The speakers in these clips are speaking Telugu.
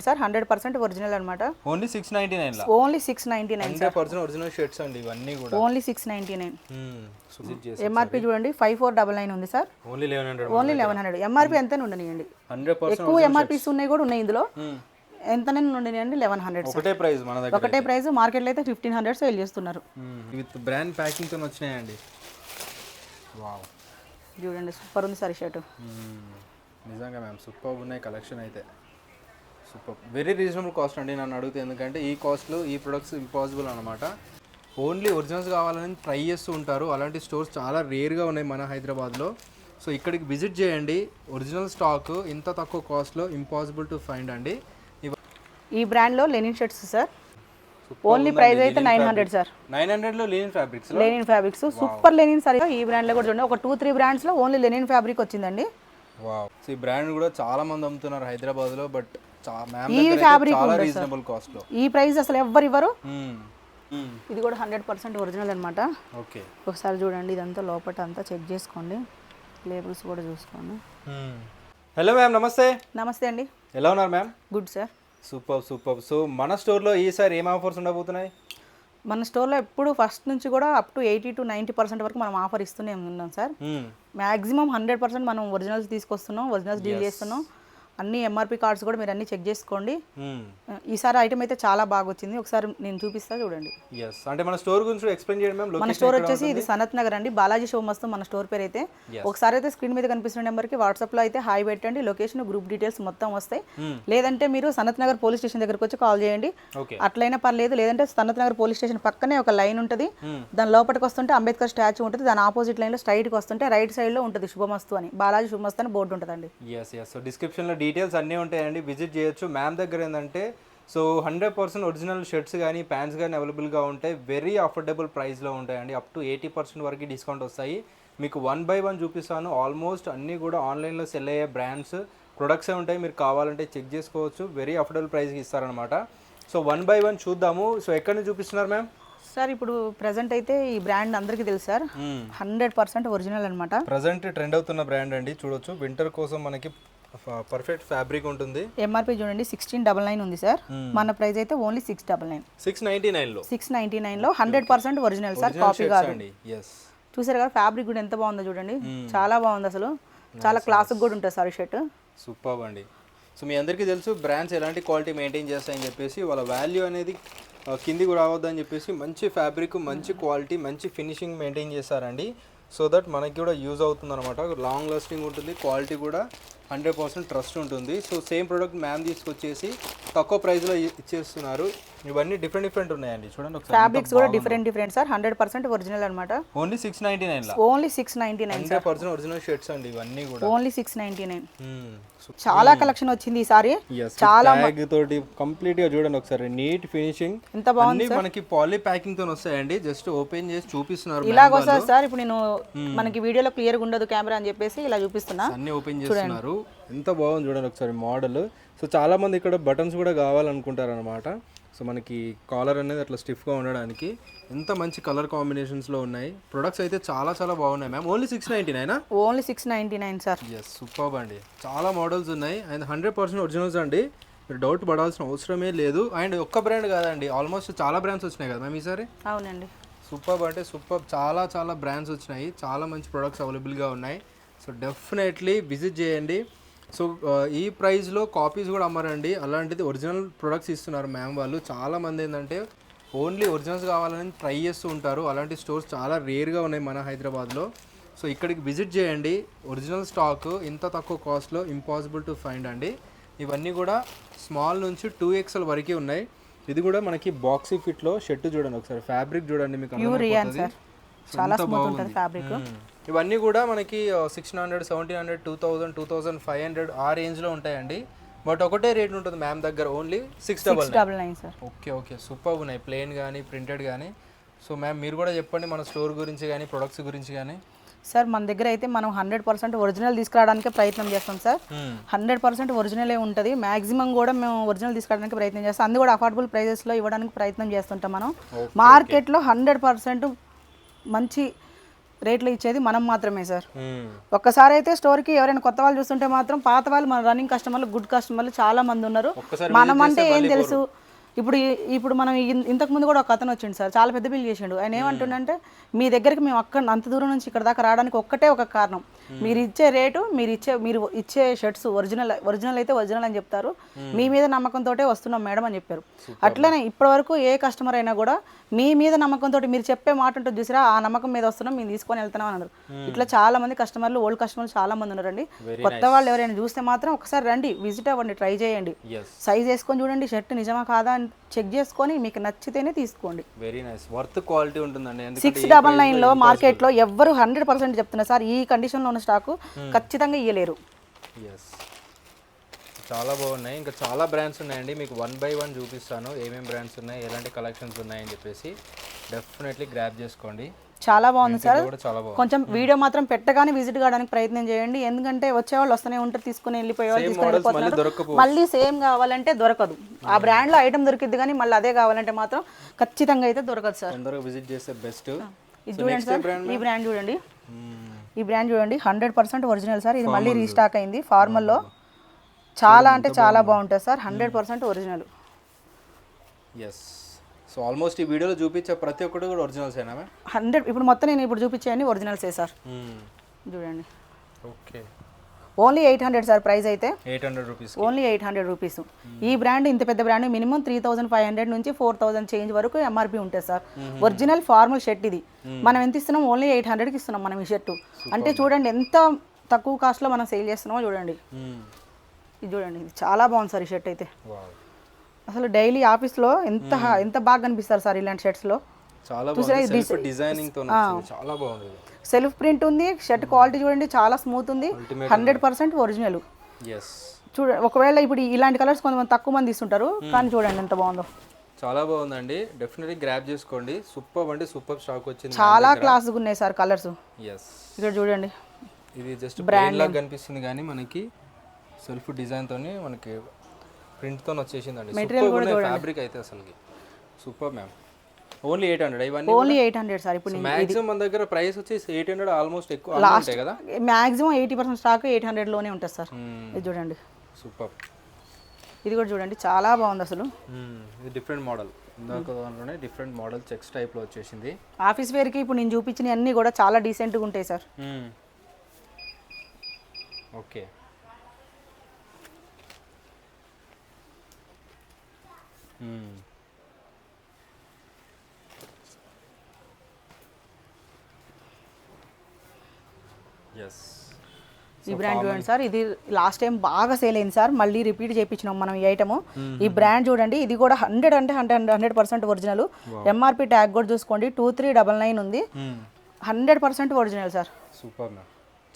సార్ 100% ఒరిజినల్ అన్నమాట. ఓన్లీ 699 లా. Only 699 sir. 100% ఒరిజినల్ షర్ట్స్ అండి ఇవన్నీ కూడా. ఓన్లీ 699. విజిట్ చేసి ఎంఆర్పి చూడండి 5499 ఉంది సార్. ఓన్లీ 1100. ఓన్లీ 1100. ఎంఆర్పి ఎంతనే ఉండనియండి. 100% ఎక్కువ ఎంఆర్పీస్ ఉన్నాయి కూడా ఉన్నాయి ఇందులో. ఎంతనే ఉండనియండి 1100. ఒకటే ప్రైస్ మన దగ్గర. ఒకటే ప్రైస్. మార్కెట్లో అయితే 1500 సేల్ చేస్తున్నారు. విత్ బ్రాండ్ ప్యాకింగ్ తో వచ్చినాయండి. వావ్, చూడండి సూపర్ ఉంది సార్ షర్ట్. నిజంగా మ్యామ్ సూపర్ ఉన్నాయి కలెక్షన్ అయితే. సూపర్, వెరీ రీజనబుల్ కాస్ట్ అండి నన్ను అడిగితే. ఎందుకంటే ఈ కాస్ట్లో ఈ ప్రొడక్ట్స్ ఇంపాసిబుల్ అనమాట. ఓన్లీ ఒరిజినల్స్ కావాలని ట్రై చేస్తూ ఉంటారు. అలాంటి స్టోర్స్ చాలా రేర్గా ఉన్నాయి మన హైదరాబాద్లో. సో ఇక్కడికి విజిట్ చేయండి. ఒరిజినల్ స్టాక్ ఇంత తక్కువ కాస్ట్లో ఇంపాసిబుల్ టు ఫైండ్ అండి. ఈ బ్రాండ్లో linen shirts sir. Only price అయితే 900 సార్. 900లో linen fabrics. Linen fabrics super linen sir. ఈ బ్రాండ్లో కూడా చూడండి ఒక 2-3 బ్రాండ్స్లో ఓన్లీ లెనిన్ ఫ్యాబ్రిక్ వచ్చిందండి. వావ్, సో ఈ బ్రాండ్ కూడా చాలా మంది అమ్ముతున్నారు హైదరాబాద్లో. బట్ ఈ ఫ్యాబ్రిక్ చాలా రీజనబుల్ కాస్ట్ లో. ఈ ప్రైస్ అసలు ఎవ్వరు ఇవ్వరు. ఇది కూడా 100% ఒరిజినల్ అనమాట. ఓకే, ఒకసారి చూడండి ఇదంతా లోపల అంతా చెక్ చేసుకోండి. లేబుల్స్ కూడా చూసుకోండి. హలో మ్యామ్, నమస్తే. నమస్తే అండి. ఎలా ఉన్నారు ma'am? Good sir. Super super. So మన స్టోర్లో ఈసారి ఏం ఆఫర్స్ ఉండబోతున్నాయి? మన స్టోర్లో ఎప్పుడు ఫస్ట్ నుంచి కూడా అప్ టు 80-90% వరకు మనం ఆఫర్ ఇస్తూనే ఉన్నాం సార్. మ్యాక్సిమం 100% మనం ఒరిజినల్స్ తీసుకొస్తున్నాం, ఒరిజినల్స్ డీల్ చేస్తున్నాం. అన్ని ఎంఆర్పి కార్డ్స్ కూడా మీరు అన్ని చెక్ చేసుకోండి. ఈసారి ఐటమ్ అయితే చాలా బాగా వచ్చింది. ఒకసారి నేను చూపిస్తా చూడండి. అంటే మన స్టోర్ గురించి ఎక్స్ప్లెయిన్ చేయండి మ్యామ్. మన స్టోర్ వచ్చేసి ఇది సనత్ నగర్ అండి. బాలాజీ శుభమస్తు మన స్టోర్ పేరు అయితే. ఒకసారి అయితే స్క్రీన్ మీద కనిపిస్తున్న నెంబర్కి వాట్సాప్లో అయితే హాయ్ పెట్టండి. లొకేషన్, గ్రూప్ డీటెయిల్స్ మొత్తం వస్తాయి. లేదంటే మీరు సనత్ నగర్ పోలీస్ స్టేషన్ దగ్గరకు వచ్చి కాల్ చేయండి, అట్లయినా పర్లేదు. లేదంటే సనత్ నగర్ పోలీస్ స్టేషన్ పక్కనే ఒక లైన్ ఉంటుంది. దాని లోపలికి వస్తుంటే అంబేద్కర్ స్టాచ్యూ ఉంటుంది. దాని ఆపోజిట్ లైన్లో స్ట్రైట్కి వస్తుంటే రైట్ సైడ్లో ఉంటుంది శుభమస్తు అని, బాలాజీ శుభమస్తు అని బోర్డు ఉంటుందండి. సో డిస్క్రిప్షన్లో డీటెయిల్స్ అన్నీ ఉంటాయండి, విజిట్ చేయొచ్చు. మ్యామ్ దగ్గర ఏంటంటే సో 100% ఒరిజినల్ షర్ట్స్ కానీ ప్యాంట్స్ కానీ అవైలబుల్గా ఉంటాయి. వెరీ అఫోర్డబుల్ ప్రైస్లో ఉంటాయండి. అప్ టు 80% వరకు డిస్కౌంట్ వస్తాయి. మీకు 1 by 1 చూపిస్తాను. ఆల్మోస్ట్ అన్నీ కూడా ఆన్లైన్లో సెల్ అయ్యే బ్రాండ్స్ ప్రొడక్ట్సే ఉంటాయి. మీరు కావాలంటే చెక్ చేసుకోవచ్చు. వెరీ అఫోర్డబుల్ ప్రైస్కి ఇస్తారనమాట. సో 1 by 1 చూద్దాము. సో ఎక్కడ నుంచి చూపిస్తున్నారు మ్యామ్? సార్ ఇప్పుడు ప్రెసెంట్ అయితే ఈ బ్రాండ్ అందరికీ తెలుసు సార్. 100% ఒరిజినల్ అనమాట. ప్రెసెంట్ ట్రెండ్ అవుతున్న బ్రాండ్ అండి. చూడొచ్చు, వింటర్ కోసం మనకి పర్ఫెక్ట్ ఫ్యాబ్రిక్ ఉంటుంది. ఎంఆర్పి చూడండి 1699 ఉంది సార్. మన ప్రైస్ అయితే ఓన్లీ 699. 699 లో 100% ఒరిజినల్ సార్, కాపీ కాదు. చూసారు కదా ఫ్యాబ్రిక్ కూడా ఎంత బాగుందో చూడండి. చాలా బాగుంది అసలు. చాలా క్లాసిక్ కూడా ఉంటుంది సార్ ఈ షర్ట్. సూపర్ అండి. సో మీ అందరికీ తెలుసు బ్రాండ్స్ ఎలాంటి క్వాలిటీ మెయింటైన్ చేస్తాయని చెప్పేసి, వాళ్ళ వాల్యూ అనేది కిందికి రావద్దని చెప్పేసి మంచి ఫ్యాబ్రిక్, మంచి క్వాలిటీ, మంచి ఫినిషింగ్ మెయింటైన్ చేస్తారండి. సో దట్ మనకి కూడా యూజ్ అవుతుంది అనమాట. లాంగ్ లాస్టింగ్ ఉంటుంది, క్వాలిటీ కూడా 100% ట్రస్ట్ ఉంటుంది. సో సేమ్ ప్రోడక్ట్ మ్యామ్ తీసుకొచ్చేసి తక్కువ ప్రైస్లో ఇచ్చేస్తున్నారు. ఇవన్నీ డిఫరెంట్ ఉన్నాయండి. చూడండి ఒకసారి, ఫ్యాబ్రిక్స్ కూడా డిఫరెంట్ సార్. 100% ఒరిజినల్ అనమాట. ఓన్లీ 699 ఓన్లీ 699 100% ఒరిజినల్ షర్ట్స్ అండి ఇవన్నీ కూడా. ఓన్లీ 699. చాలా కలెక్షన్ వచ్చింది ఈసారి. చాలా తోటి కంప్లీట్ గా చూడండి ఒకసారి. నీట్ ఫినిషింగ్ ఎంత బాగుంది. మనకి పాలీ ప్యాకింగ్ తో వస్తాయండి. జస్ట్ ఓపెన్ చేసి చూపిస్తున్నారు. ఇలాగ వస్తుంది సార్. ఇప్పుడు నేను మనకి వీడియోలో క్లియర్ గా ఉండదు కెమెరా అని చెప్పేసి ఇలా చూపిస్తున్నా. అన్ని ఓపెన్ చేస్తున్నారు. ఎంత బాగుంది చూడండి ఒకసారి మోడల్. సో చాలా మంది ఇక్కడ బటన్స్ కూడా కావాలనుకుంటారు అనమాట. సో మనకి కాలర్ అనేది అట్లా స్టిఫ్గా ఉండడానికి ఎంత మంచి కలర్ కాంబినేషన్స్లో ఉన్నాయి. ప్రొడక్ట్స్ అయితే చాలా బాగున్నాయి ma'am. Only 699 only 699 sir. Yes, super అండి. చాలా మోడల్స్ ఉన్నాయి అండ్ 100% ఒరిజినల్స్ అండి. మీరు డౌట్ పడాల్సిన అవసరమే లేదు. అండ్ ఒక్క బ్రాండ్ కాదండి, ఆల్మోస్ట్ చాలా బ్రాండ్స్ వచ్చినాయి కదా మ్యామ్ ఈసారి. అవునండి. సూపర్ అంటే సూపర్. చాలా బ్రాండ్స్ వచ్చినాయి. చాలా మంచి ప్రొడక్ట్స్ అవైలబుల్గా ఉన్నాయి. సో డెఫినెట్లీ విజిట్ చేయండి. సో ఈ ప్రైస్లో కాపీస్ కూడా అమ్మారండి. అలాంటిది ఒరిజినల్ ప్రొడక్ట్స్ ఇస్తున్నారు మ్యామ్ వాళ్ళు. చాలామంది ఏంటంటే ఓన్లీ ఒరిజినల్స్ కావాలని ట్రై చేస్తూ ఉంటారు. అలాంటి స్టోర్స్ చాలా రేర్గా ఉన్నాయి మన హైదరాబాద్లో. సో ఇక్కడికి విజిట్ చేయండి. ఒరిజినల్ స్టాక్ ఇంత తక్కువ కాస్ట్లో ఇంపాసిబుల్ టు ఫైండ్ అండి. ఇవన్నీ కూడా స్మాల్ నుంచి 2XL వరకే ఉన్నాయి. ఇది కూడా మనకి బాక్సీ ఫిట్లో షర్ట్ చూడండి ఒకసారి. ఫ్యాబ్రిక్ చూడండి, మీకు చాలా స్మూత్ ఉంటుంది ఫ్యాబ్రిక్. ఇవన్నీ కూడా మనకి 600, 1700, 2000, 2500 ఆ రేంజ్లో ఉంటాయండి. బట్ ఒకటే రేట్ ఉంటుంది మ్యామ్ దగ్గర, ఓన్లీ 699 సార్. ఓకే సూపర్ ఉన్నాయి, ప్లెయిన్ కానీ ప్రింటెడ్ కానీ. సో మ్యామ్ మీరు కూడా చెప్పండి మన స్టోర్ గురించి కానీ ప్రొడక్ట్స్ గురించి కానీ. సార్ మన దగ్గర అయితే మనం 100% ఒరిజినల్ తీసుకురావడానికి ప్రయత్నం చేస్తాం సార్. 100% ఒరిజినలే ఉంటుంది. మ్యాక్సిమం కూడా మేము ఒరిజినల్ తీసుకురావడానికి ప్రయత్నం చేస్తాం. అన్ని కూడా అఫోర్డబుల్ ప్రైజెస్లో ఇవ్వడానికి ప్రయత్నం చేస్తుంటాం మనం. మార్కెట్లో 100% మంచి రేట్లు ఇచ్చేది మనం మాత్రమే సార్. ఒక్కసారి అయితే స్టోర్కి ఎవరైనా కొత్త వాళ్ళు చూస్తుంటే మాత్రం పాత వాళ్ళు మన రన్నింగ్ కస్టమర్లు గుడ్ కస్టమర్లు చాలా మంది ఉన్నారు. మనం అంటే ఏం తెలుసు, ఇప్పుడు మనం ఇంతకు ముందు కూడా ఒక అతను వచ్చిండు సార్, చాలా పెద్ద బిల్ చేసిండు. ఆయన ఏమంటుండంటే మీ దగ్గరికి మేము అంత దూరం నుంచి ఇక్కడ దాకా రావడానికి ఒక్కటే ఒక కారణం, మీరు ఇచ్చే రేటు, మీరు ఇచ్చే షర్ట్స్ ఒరిజినల్ అయితే ఒరిజినల్ అని చెప్తారు, మీ మీద నమ్మకంతో వస్తున్నాం మేడం అని చెప్పారు. అట్లనే ఇప్పటివరకు ఏ కస్టమర్ అయినా కూడా మీ మీద నమ్మకంతో మీరు చెప్పే మాట ఉంటుంది చూసారా, ఆ నమ్మకం మీద వస్తున్నాం, మేము తీసుకొని వెళ్తున్నాం అన్నారు. ఇట్లా చాలా మంది కస్టమర్లు, ఓల్డ్ కస్టమర్లు చాలా మంది ఉన్నారండి. కొత్త వాళ్ళు ఎవరైనా చూస్తే మాత్రం ఒకసారి రండి, విజిట్ అవ్వండి, ట్రై చేయండి, సైజ్ వేసుకొని చూడండి, షర్ట్ నిజమా కాదా అని చెక్ చేసుకొని మీకు నచ్చితేనే తీసుకోండి. వెరీ నైస్, వర్త్ క్వాలిటీ ఉంటుందండి. 699 మార్కెట్లో ఎవ్వరు 100% చెప్తున్నారు సార్, ఈ కండిషన్లో ఉన్న స్టాకు ఖచ్చితంగా ఇయ్యలేరు. చాలా బాగున్నాయి, ఇంకా చాలా బ్రాండ్స్ ఉన్నాయండి. మీకు 1 by 1 చూపిస్తాను ఏమేమి బ్రాండ్స్ ఉన్నాయి, ఎలాంటి కలెక్షన్స్ ఉన్నాయని చెప్పేసి. డెఫినెట్లీ గ్రాబ్ చేసుకోండి. చాలా బాగుంది సార్. చాలా బాగుంది. కొంచెం వీడియో మాత్రం పెట్టగానే విజిట్ కావడానికి ప్రయత్నం చేయండి, ఎందుకంటే వచ్చేవాళ్ళు వస్తూనే ఉంటారు, తీసుకుని వెళ్ళిపోయేవాళ్ళు తీసుకుని వెళ్ళిపోతున్నారు. మళ్ళీ సేమ్ కావాలంటే దొరకదు. ఆ బ్రాండ్ లో ఐటమ్ దొరికిద్ది కానీ మళ్ళీ అదే కావాలంటే మాత్రం ఖచ్చితంగా అయితే దొరకదు సార్. అందరూ విజిట్ చేస్తే బెస్ట్. ఇది చూడండి సార్, ఈ బ్రాండ్ చూడండి, ఈ బ్రాండ్ చూడండి, 100% ఒరిజినల్ సార్. ఇది మళ్ళీ రీస్టాక్ అయింది ఫార్మల్లో. చాలా అంటే చాలా బాగుంటుంది sir, 100% original. Yes, so almost ఈ వీడియోలో చూపించే ప్రతి ఒక్కటి కూడా ఒరిజినల్స్ అయినా 100. ఇప్పుడు మొత్తం నేను ఇప్పుడు చూపించేయండి ఒరిజినల్సే సార్. చూడండి, ఓకే, ఓన్లీ 800 సార్ ప్రైస్ అయితే. 800 రూపీస్, ఓన్లీ 800 రూపీస్. ఈ బ్రాండ్, ఇంత పెద్ద బ్రాండ్ మినిమం 3500 నుంచి 4000 చేంజ్ వరకు ఎంఆర్పి ఉంటుంది సార్. ఒరిజినల్ ఫార్మల్ షర్ట్ ఇది. మనం ఎంత ఇస్తున్నాం? ఓన్లీ 800కి ఇస్తున్నాం మనం ఈ షర్టు. అంటే చూడండి ఎంత తక్కువ కాస్ట్లో మనం సేల్ చేస్తున్నామో చూడండి. ఇది చూడండి, ఇది చాలా బాగుంది సార్ ఈ షర్ట్ అయితే. అసలు డైలీ ఆఫీస్లో ఎంత బాగా కనిపిస్తారు సార్ ఇలాంటి షర్ట్స్లో. చాలా బాగుంది, సెల్ఫ్ డిజైనింగ్ తో చాలా బాగుంది. సెల్ఫ్ ప్రింట్ ఉంది, షర్ట్ క్వాలిటీ చూడండి చాలా స్మూత్ ఉంది, 100% ఒరిజినల్. చూడండి, ఒకవేళ ఇప్పుడు ఇలాంటి కలర్స్ కొంతమంది తక్కువ మంది ఇస్తుంటారు, కానీ చూడండి ఎంత బాగుందో. చాలా బాగుందండి, డెఫినెట్లీ గ్రాబ్ చేసుకోండి. సూపర్ అంటే సూపర్ స్టాక్ వచ్చింది, చాలా క్లాస్గా ఉన్నాయి సార్ కలర్స్. ఇక్కడ చూడండి, ఇది జస్ట్ బ్రాండ్ లాగా కనిపిస్తుంది కానీ మనకి సెల్ఫ్ డిజైన్ తోని మనకి ప్రింట్ తో వచ్చేసిందండి. మెటీరియల్ కూడా ఫ్యాబ్రిక్ అయితే అసలు సూపర్ మ్యామ్. ఓన్లీ 800 ఇవన్నీ. Only 800 sir. ఇప్పుడు మాక్సిమం మన దగ్గర ప్రైస్ వచ్చేసి 800 ఆల్మోస్ట్ ఎక్కువ ఉంటాయి కదా. మాక్సిమం 80% స్టాక్ 800 లోనే ఉంటుంది సార్. ఇది చూడండి, సూపర్. ఇది కూడా చూడండి చాలా బాగుంది అసలు. ఇది డిఫరెంట్ మోడల్, ఇందాక దాంట్లోనే డిఫరెంట్ మోడల్ చెక్స్ టైప్ లో వచ్చేసింది. ఆఫీస్ వేర్ కి ఇప్పుడు నేను చూపించిన అన్ని కూడా చాలా డీసెంట్ గా ఉంటాయి సార్. ఓకే, ఈ బ్రాండ్ చూడండి సార్, ఇది లాస్ట్ టైం బాగా సేల్ అయింది సార్, మళ్ళీ రిపీట్ చేయించినాం మనం ఈ ఐటమ్. ఈ బ్రాండ్ చూడండి, ఇది కూడా 100% ఒరిజినల్. ఎంఆర్పి ట్యాగ్ కూడా చూసుకోండి, 2399 ఉంది, 100% ఒరిజినల్ సార్. Super ma'am.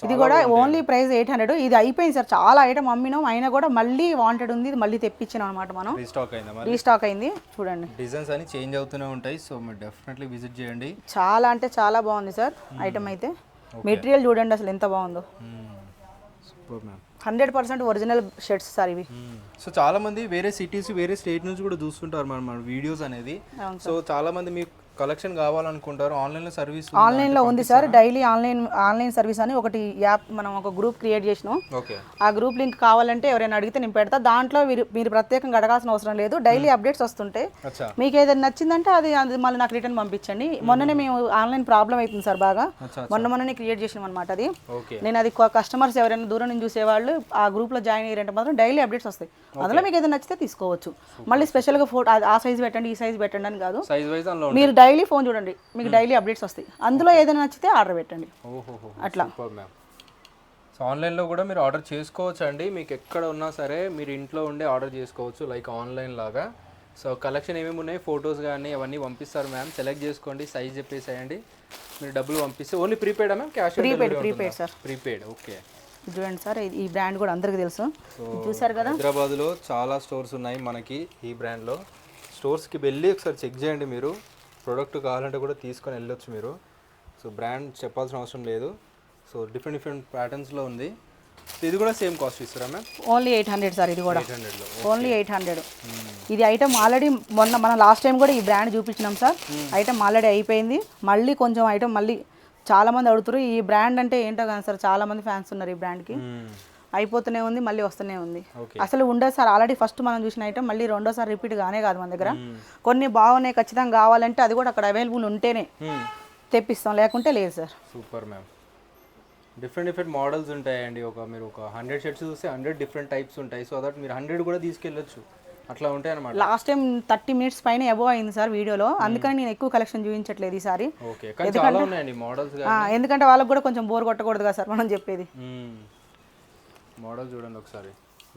ఇది కూడా ఓన్లీ ప్రైస్ 800. ఇది అయిపోయింది సార్, చాలా ఐటమ్ అమ్మినాం, అయినా కూడా మళ్ళీ వాంటెడ్ ఉంది, ఇది మళ్ళీ తెప్పించినాం అనమాట మనం. రీస్టాక్ అయింది. చూడండి, డిజైన్స్ అన్ని చేంజ్ అవుతూనే ఉంటాయి, సో మీరు డెఫినెట్లీ విజిట్ చేయండి. చాలా అంటే చాలా బాగుంది సార్ ఐటమ్ అయితే. మెటీరియల్ చూడండి అసలు ఎంత బాగుందో. 100% ఒరిజినల్ షర్ట్స్ సార్ ఇవి. సో చాలా మంది వేరే సిటీస్, వేరే స్టేట్ నుంచి కూడా చూస్తుంటారు మన వీడియోస్ అనేది. సో చాలా మంది మీకు కలెక్షన్ కావాలనుకుంటారు, ఆన్లైన్లో సర్వీస్ ఆన్లైన్లో ఉంది సార్. డైలీ ఆన్లైన్ సర్వీస్ అని ఒకటి యాప్ మనం ఒక గ్రూప్ క్రియేట్ చేసినాం. ఆ గ్రూప్ లింక్ కావాలంటే ఎవరైనా అడిగితే నేను పెడతా. దాంట్లో మీరు ప్రత్యేకంగా అడగాల్సిన అవసరం లేదు, డైలీ అప్డేట్స్ వస్తుంటాయి. మీకు ఏదైనా నచ్చిందంటే అది మళ్ళీ నాకు రిటర్న్ పంపించండి. మొన్ననే మేము ఆన్లైన్ ప్రాబ్లం అవుతుంది సార్ బాగా, మొన్ననే క్రియేట్ చేసినాం అనమాట అది. నేను అది కస్టమర్స్ ఎవరైనా దూరం నుంచి చూసేవాళ్ళు ఆ గ్రూప్లో జాయిన్ అయ్యారంటే మాత్రం డైలీ అప్డేట్స్ వస్తాయి. అందులో మీకు ఏదైనా నచ్చితే తీసుకోవచ్చు. మళ్ళీ స్పెషల్గా ఫోటో ఆ సైజ్ పెట్టండి, ఈ సైజ్ పెట్టండి అని కాదు, మీరు డైలీ ఫోన్ చూడండి, మీకు డైలీ అప్డేట్స్ వస్తాయి. అందులో ఏదైనా నచ్చితే ఆర్డర్ పెట్టండి. అట్లా సో ఆన్లైన్లో కూడా మీరు ఆర్డర్ చేసుకోవచ్చు అండి. మీకు ఎక్కడ ఉన్నా సరే మీరు ఇంట్లో ఉండే ఆర్డర్ చేసుకోవచ్చు, లైక్ ఆన్లైన్ లాగా. సో కలెక్షన్ ఏమేమి ఉన్నాయి, ఫొటోస్ కానీ అవన్నీ పంపిస్తారు మ్యామ్, సెలెక్ట్ చేసుకోండి, సైజ్ చెప్పేసేయండి, మీరు డబ్బులు పంపిస్తే. ఓన్లీ ప్రీపెయిడా ma'am? Cash prepaid sir. Prepaid, okay. చూడండి సార్, ఈ బ్రాండ్ కూడా అందరికీ తెలుసు, చూసారు కదా. హైదరాబాద్లో చాలా స్టోర్స్ ఉన్నాయి మనకి ఈ బ్రాండ్లో. స్టోర్స్కి వెళ్ళి ఒకసారి చెక్ చేయండి, మీరు ప్రోడక్ట్ కావాలంటే కూడా తీసుకొని వెళ్ళొచ్చు మీరు. సో బ్రాండ్ చెప్పాల్సిన అవసరం లేదు. సో డిఫరెంట్ ప్యాటర్న్స్లో ఉంది. ఇది కూడా సేమ్ కాస్ట్ ఇస్తారా మ్యామ్? Only 800 sir. ఇది కూడా ఓన్లీ 800. ఇది ఐటమ్ ఆల్రెడీ మనం లాస్ట్ టైం కూడా ఈ బ్రాండ్ చూపించినాం సార్. ఐటమ్ ఆల్రెడీ అయిపోయింది, మళ్ళీ కొంచెం ఐటమ్ మళ్ళీ చాలా మంది అడుగుతారు ఈ బ్రాండ్ అంటే ఏంటో కానీ సార్, చాలా మంది ఫ్యాన్స్ ఉన్నారు ఈ బ్రాండ్కి. అయిపోతూనే ఉంది, మళ్ళీ వస్తూనే ఉంది. అసలు ఉండదు సార్, ఆల్రెడీ ఫస్ట్ మనం చూసిన ఐటమ్ మళ్ళీ రెండోసారి రిపీట్ గానే కాదు మన దగ్గర. కొన్ని బాగున్నాయి ఖచ్చితంగా కావాలంటే అది కూడా అక్కడ అవైలబుల్ ఉంటేనే తెప్పిస్తాం, లేకుంటే లేదు sir. Super ma'am. Different models ఉంటాయండి. మీరు ఒక 100 షర్ట్స్ చూస్తే 100 డిఫరెంట్ టైప్స్ ఉంటాయి. సో దట్ మీరు 100 కూడా తీసుకెళ్ళొచ్చు, అట్లా ఉంటాయి అనమాట. లాస్ట్ టైం 30 minutes పైన అబోవ్ అయింది సార్ వీడియోలో, అందుకని నేను ఎక్కువ కలెక్షన్ చూపించట్లేదు ఈసారి. ఎందుకంటే వాళ్ళకి కూడా కొంచెం బోర్ కొట్టకూడదు కదా సార్ మనం చెప్పేది. మోడల్ చూడండి ఒకసారి,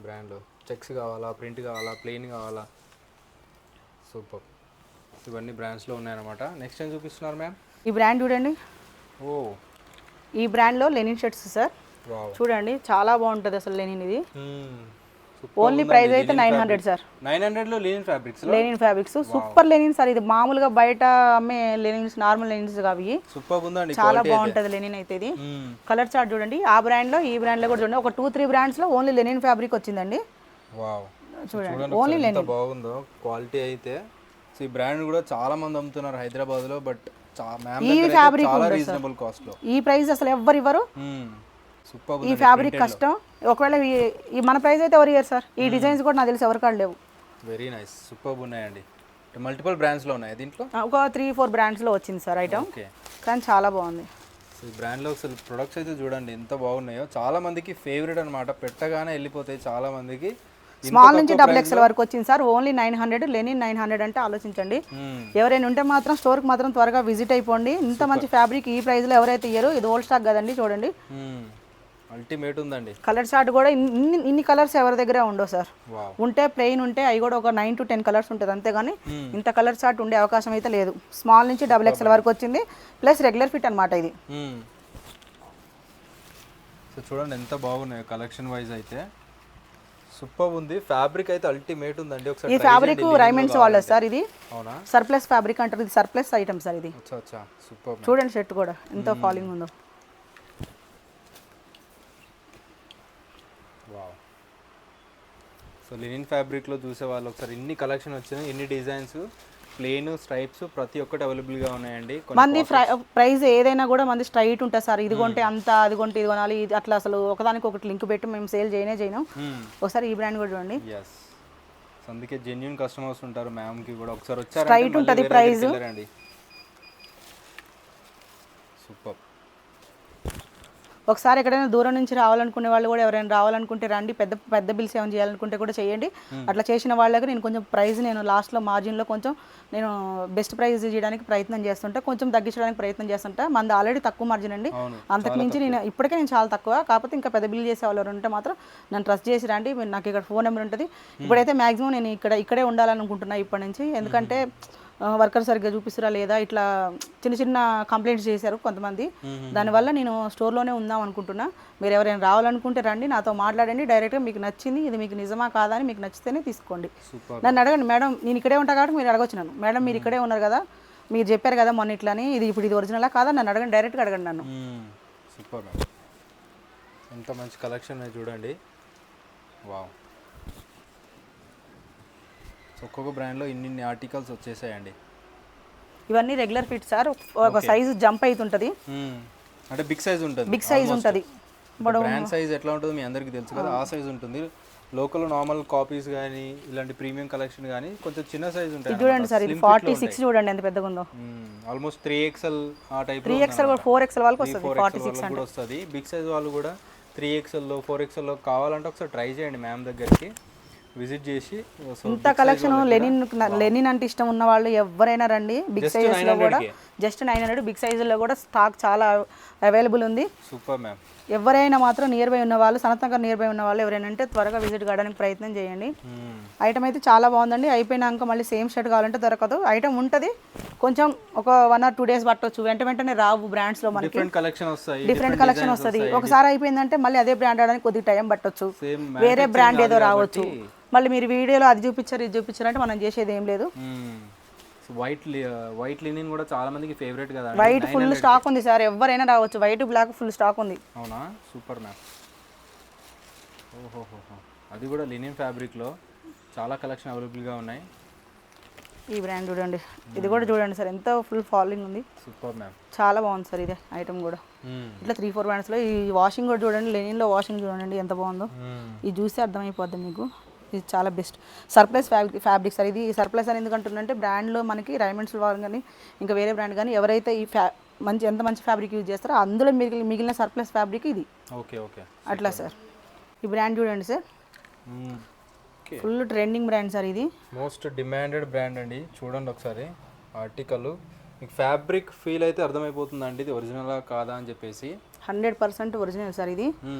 బ్రాండ్లో చెక్స్ కావాలా, ప్రింట్ కావాలా, ప్లెయిన్ కావాలా, సూపర్. ఇవన్నీ బ్రాండ్స్లో ఉన్నాయన్నమాట. నెక్స్ట్ ఏం చూపిస్తున్నారు మ్యామ్? ఈ బ్రాండ్ చూడండి. ఓ, ఈ బ్రాండ్లో లెనిన్ షర్ట్స్ సార్. చూడండి చాలా బాగుంటుంది అసలు లెనిన్ ఇది. ఓన్లీ ప్రైస్ అయితే 900 సార్. 900లో linen fabrics super linen sir. ఇది మామూలుగా బయట అమ్మే లెనిన్స్, నార్మల్ లెనిన్స్ అవి. సూపర్ ఉందండి, చాలా బాగుంటది లెనిన్ అయితే. ఇది కలర్ చార్ట్ చూడండి. ఆ బ్రాండ్ లో ఈ బ్రాండ్ లో కూడా చూడండి, ఒక 2-3 బ్రాండ్స్ లో ఓన్లీ లెనిన్ ఫ్యాబ్రిక్ వచ్చిందండి. వావ్, చూడండి ఓన్లీ లెనిన్. ఎంత బాగుందో క్వాలిటీ అయితే. సో ఈ బ్రాండ్ కూడా చాలా మంది అమ్ముతున్నారు హైదరాబాద్ లో, బట్ ఈ ఫ్యాబ్రిక్ చాలా రీజనబుల్ కాస్ట్ లో. ఈ ప్రైస్ అసలు ఎవ్వరు ఇవ్వరు. ఈ ఫ్యాబ్రిక్ కష్టం. ఒకవేళ ఈ మన ప్రైస్ అయితే ఎవరు ఇయ్యరు సార్. ఈ డిజైన్స్ కూడా నాకు తెలిసి ఎవరికాడు లేవు. వెరీ నైస్, సూపర్ ఉన్నాయండి. మల్టిపుల్ బ్రాండ్స్ లో ఉన్నాయి దీంట్లో. ఒక 3-4 బ్రాండ్స్ లో వచ్చింది సార్ ఐటమ్, కానీ చాలా బాగుంది. ఈ బ్రాండ్ లో అసలు ప్రొడక్ట్స్ అయితే చూడండి ఎంత బాగున్నాయో. చాలా మందికి ఫేవరెట్ అనమాట, పెట్టగానే వెళ్ళిపోతాయి చాలా మందికి. స్మాల్ నుంచి XXL వరకు వచ్చింది సార్. ఓన్లీ 900 లెనిన్ 900 అంటే ఆలోచించండి. ఎవరైనా ఉంటే మాత్రం స్టోర్కి మాత్రం త్వరగా విజిట్ అయిపోండి. ఇంత మంచి ఫ్యాబ్రిక్ ఈ ప్రైస్ లో ఎవరైతే ఇయ్యరు. ఇది ఓల్డ్ స్టాక్ కదండి, చూడండి అల్టిమేట్ ఉందండి. కలర్ చార్ట్ కూడా ఇన్ని కలర్స్ ఎవరి దగ్గర ఉండవు సార్. ఉంటే ప్లెయిన్ ఉంటే అవి కూడా ఒక 9-10 కలర్స్ ఉంటుంది అంతేగాని ఇంత కలర్ చార్ట్ ఉండే అవకాశం అయితే లేదు. స్మాల్ నుంచి XXL వరకు వచ్చింది, ప్లస్ రెగ్యులర్ ఫిట్ అనమాట ఇది. సో చూడండి ఎంత బాగున్నాయి కలెక్షన్ వైజ్ అయితే. సూపర్ ఉంది. ఫ్యాబ్రిక్ అయితే అల్టిమేట్ ఉందండి. ఒకసారి ఈ ఫ్యాబ్రిక్ రైమండ్స్ వాళ్ళది సార్. ఇది అవునా, సర్ప్లస్ ఫ్యాబ్రిక్ అంటారు. ఇది సర్ప్లస్ ఐటమ్ సార్ ఇది. సూపర్. చూడండి షర్ట్ కూడా ఎంత ఫాలింగ్ ఉందో. వావ్. సో లెనిన్ ఫ్యాబ్రిక్లో చూసే వాళ్ళు ఒకసారి ఇన్ని కలెక్షన్ వచ్చినాయి, ఇన్ని డిజైన్స్, ప్లెయిన్, స్ట్రైప్స్ ప్రతి ఒక్కటి అవైలబుల్గా ఉన్నాయండి. మంది ప్రైస్ ఏదైనా కూడా మంది స్ట్రైట్ ఉంటుంది సార్. ఇది కొంటే అంత, అది కొంటే ఇది కొనాలి, ఇది అట్లా అసలు ఒకదానికి ఒకటి లింక్ పెట్టి మేము సేల్ చేయను. ఒకసారి ఈ బ్రాండ్ కూడా చూడండి. అందుకే జెన్యూన్ కస్టమర్స్ ఉంటారు మ్యామ్కి కూడా. ఒకసారి వచ్చారు స్ట్రైట్ ఉంటుంది ప్రైస్. సూపర్. ఒకసారి ఎక్కడైనా దూరం నుంచి రావాలనుకునే వాళ్ళు కూడా ఎవరైనా రావాలనుకుంటే రండి. పెద్ద బిల్స్ ఏమైనా చేయాలనుకుంటే కూడా చేయండి. అట్లా చేసిన వాళ్ళకి నేను కొంచెం ప్రైస్ లాస్ట్లో మార్జిన్లో కొంచెం నేను బెస్ట్ ప్రైస్ చేయడానికి ప్రయత్నం చేస్తుంటా, కొంచెం తగ్గించడానికి ప్రయత్నం చేస్తుంటా. మనది ఆల్రెడీ తక్కువ మార్జిన్ అండి. అంతకుమించి ఇప్పటికే నేను చాలా తక్కువ. కాకపోతే ఇంకా పెద్ద బిల్ చేసే వాళ్ళు ఉంటే మాత్రం నన్ను ట్రస్ట్ చేసి రండి. నాకు ఇక్కడ ఫోన్ నెంబర్ ఉంటుంది. ఇప్పుడైతే మ్యాక్సిమం నేను ఇక్కడే ఉండాలనుకుంటున్నా ఇప్పటి నుంచి. ఎందుకంటే వర్కర్ సరిగ్గా చూపిస్తారా లేదా ఇట్లా చిన్న కంప్లైంట్స్ చేశారు కొంతమంది. దానివల్ల నేను స్టోర్లోనే ఉందాం అనుకుంటున్నా. మీరు ఎవరైనా రావాలనుకుంటే రండి, నాతో మాట్లాడండి. డైరెక్ట్గా మీకు నచ్చింది, ఇది మీకు నిజమా కాదా అని మీకు నచ్చితేనే తీసుకోండి. నన్ను అడగండి, మేడం నేను ఇక్కడే ఉంటా కాబట్టి మీరు అడగొచ్చు నన్ను. మేడం మీరు ఇక్కడే ఉన్నారు కదా, మీరు చెప్పారు కదా మొన్న ఇట్లని, ఇది ఒరిజినలా కాదా నన్ను అడగండి, డైరెక్ట్గా అడగండి నన్ను. సూపర్. ఎంత మంచి కలెక్షన్ చూడండి. వావ్. ఒక్కొక్క బ్రాండ్లో ఇన్ని ఆర్టికల్స్ వచ్చేసాయండి. ఇవన్నీ రెగ్యులర్ ఫిట్ సార్. ఒక సైజు జంప్ అవుతుంటుంది, అంటే బిగ్ సైజ్ ఉంటుంది. బ్రాండ్ సైజ్ ఎట్లా ఉంటుందో మీ అందరికీ తెలుసు కదా, ఆ సైజ్ ఉంటుంది. లోకల్ నార్మల్ కాపీస్ కానీ ఇలాంటి ప్రీమియం కలెక్షన్ కానీ కొంచెం చిన్న సైజ్ ఉంటుంది. చూడండి సార్, ఇది 46 చూడండి ఎంత పెద్దగా ఉందో. ఆల్మోస్ట్ 3XL ఆ టైప్, 3XL 4XL వాళ్ళకి వస్తుంది. 46 కూడా వస్తుంది. బిగ్ సైజ్ వాళ్ళు కూడా 3XL 4XL కావాలంటే ఒకసారి ట్రై చేయండి మ్యామ్ దగ్గరికి విజిట్ చేసి. ఇంత కలెక్షన్ లెనిన్ అంటే ఇష్టం ఉన్న వాళ్ళు ఎవరైనా రండి. బిగ్ సైజెస్ లో కూడా జస్ట్ 900. బిగ్ సైజుల్లో కూడా స్టాక్ చాలా అవైలబుల్ ఉంది. Super ma'am. ఎవరైనా మాత్రం నియర్ బై ఉన్న వాళ్ళు, సనత్ నగర్ నియర్ బై ఉన్న వాళ్ళు ఎవరైనా అంటే త్వరగా విజిట్ కావడానికి ప్రయత్నం చేయండి. ఐటమ్ అయితే చాలా బాగుందండి. అయిపోయినాక మళ్ళీ సేమ్ షర్ట్ కావాలంటే దొరకదు. ఐటమ్ ఉంటుంది, కొంచెం ఒక 1 or 2 days పట్టవచ్చు. వెంటనే రావు బ్రాండ్స్ లో మనకి. డిఫరెంట్ కలెక్షన్ వస్తుంది. ఒకసారి అయిపోయిందంటే మళ్ళీ అదే బ్రాండ్ ఆడడానికి కొద్దిగా టైం పట్టొచ్చు. వేరే బ్రాండ్ ఏదో రావచ్చు. మళ్ళీ మీరు వీడియోలో అది చూపించారు ఇది చూపించారు అంటే మనం చేసేది ఏం లేదు. వైట్ లినిన్ కూడా చాలా మందికి ఫేవరెట్ కదా. వైట్ ఫుల్ స్టాక్ ఉంది సార్, ఎవరైనా రావచ్చు. వైట్ బ్లాక్ ఫుల్ స్టాక్ ఉంది. అవునా, సూపర్ మ్యామ్. ఓహోహో, అది కూడా లినిన్ ఫ్యాబ్రిక్లో చాలా కలెక్షన్ అవైలబుల్గా ఉన్నాయి. ఈ బ్రాండ్ చూడండి, ఇది కూడా చూడండి సార్ ఎంత ఫుల్ ఫాలోయింగ్ ఉంది. Super ma'am. చాలా బాగుంది సార్ ఇది ఐటమ్ కూడా. ఇట్లా 3-4 బ్రాండ్స్లో ఈ వాషింగ్ కూడా చూడండి, లెనిన్లో వాషింగ్ చూడండి ఎంత బాగుందో. ఇది చూస్తే అర్థమైపోద్ది మీకు, ఇది చాలా బెస్ట్ సర్ప్లస్ ఫ్యాబ్రిక్ సార్. ఇది సర్ప్లస్ అని ఎందుకంటుందంటే బ్రాండ్లో మనకి రైమండ్స్ వాళ్ళు కానీ ఇంకా వేరే బ్రాండ్ కానీ ఎవరైతే ఈ ఎంత మంచి ఫ్యాబ్రిక్ యూజ్ చేస్తారో అందులో మిగిలిన సర్ప్లస్ ఫ్యాబ్రిక్ ఇది. ఓకే ఓకే అట్లా సార్. ఈ బ్రాండ్ చూడండి sir, full trending brand sir ఇది. మోస్ట్ డిమాండెడ్ బ్రాండ్ అండి. చూడండి ఒకసారి ఆర్టికల్, మీకు ఫ్యాబ్రిక్ ఫీల్ అయితే అర్థమైపోతుందండి ఇది ఒరిజినలా కాదా అని చెప్పేసి. 100% ఒరిజినల్ సార్. ఇది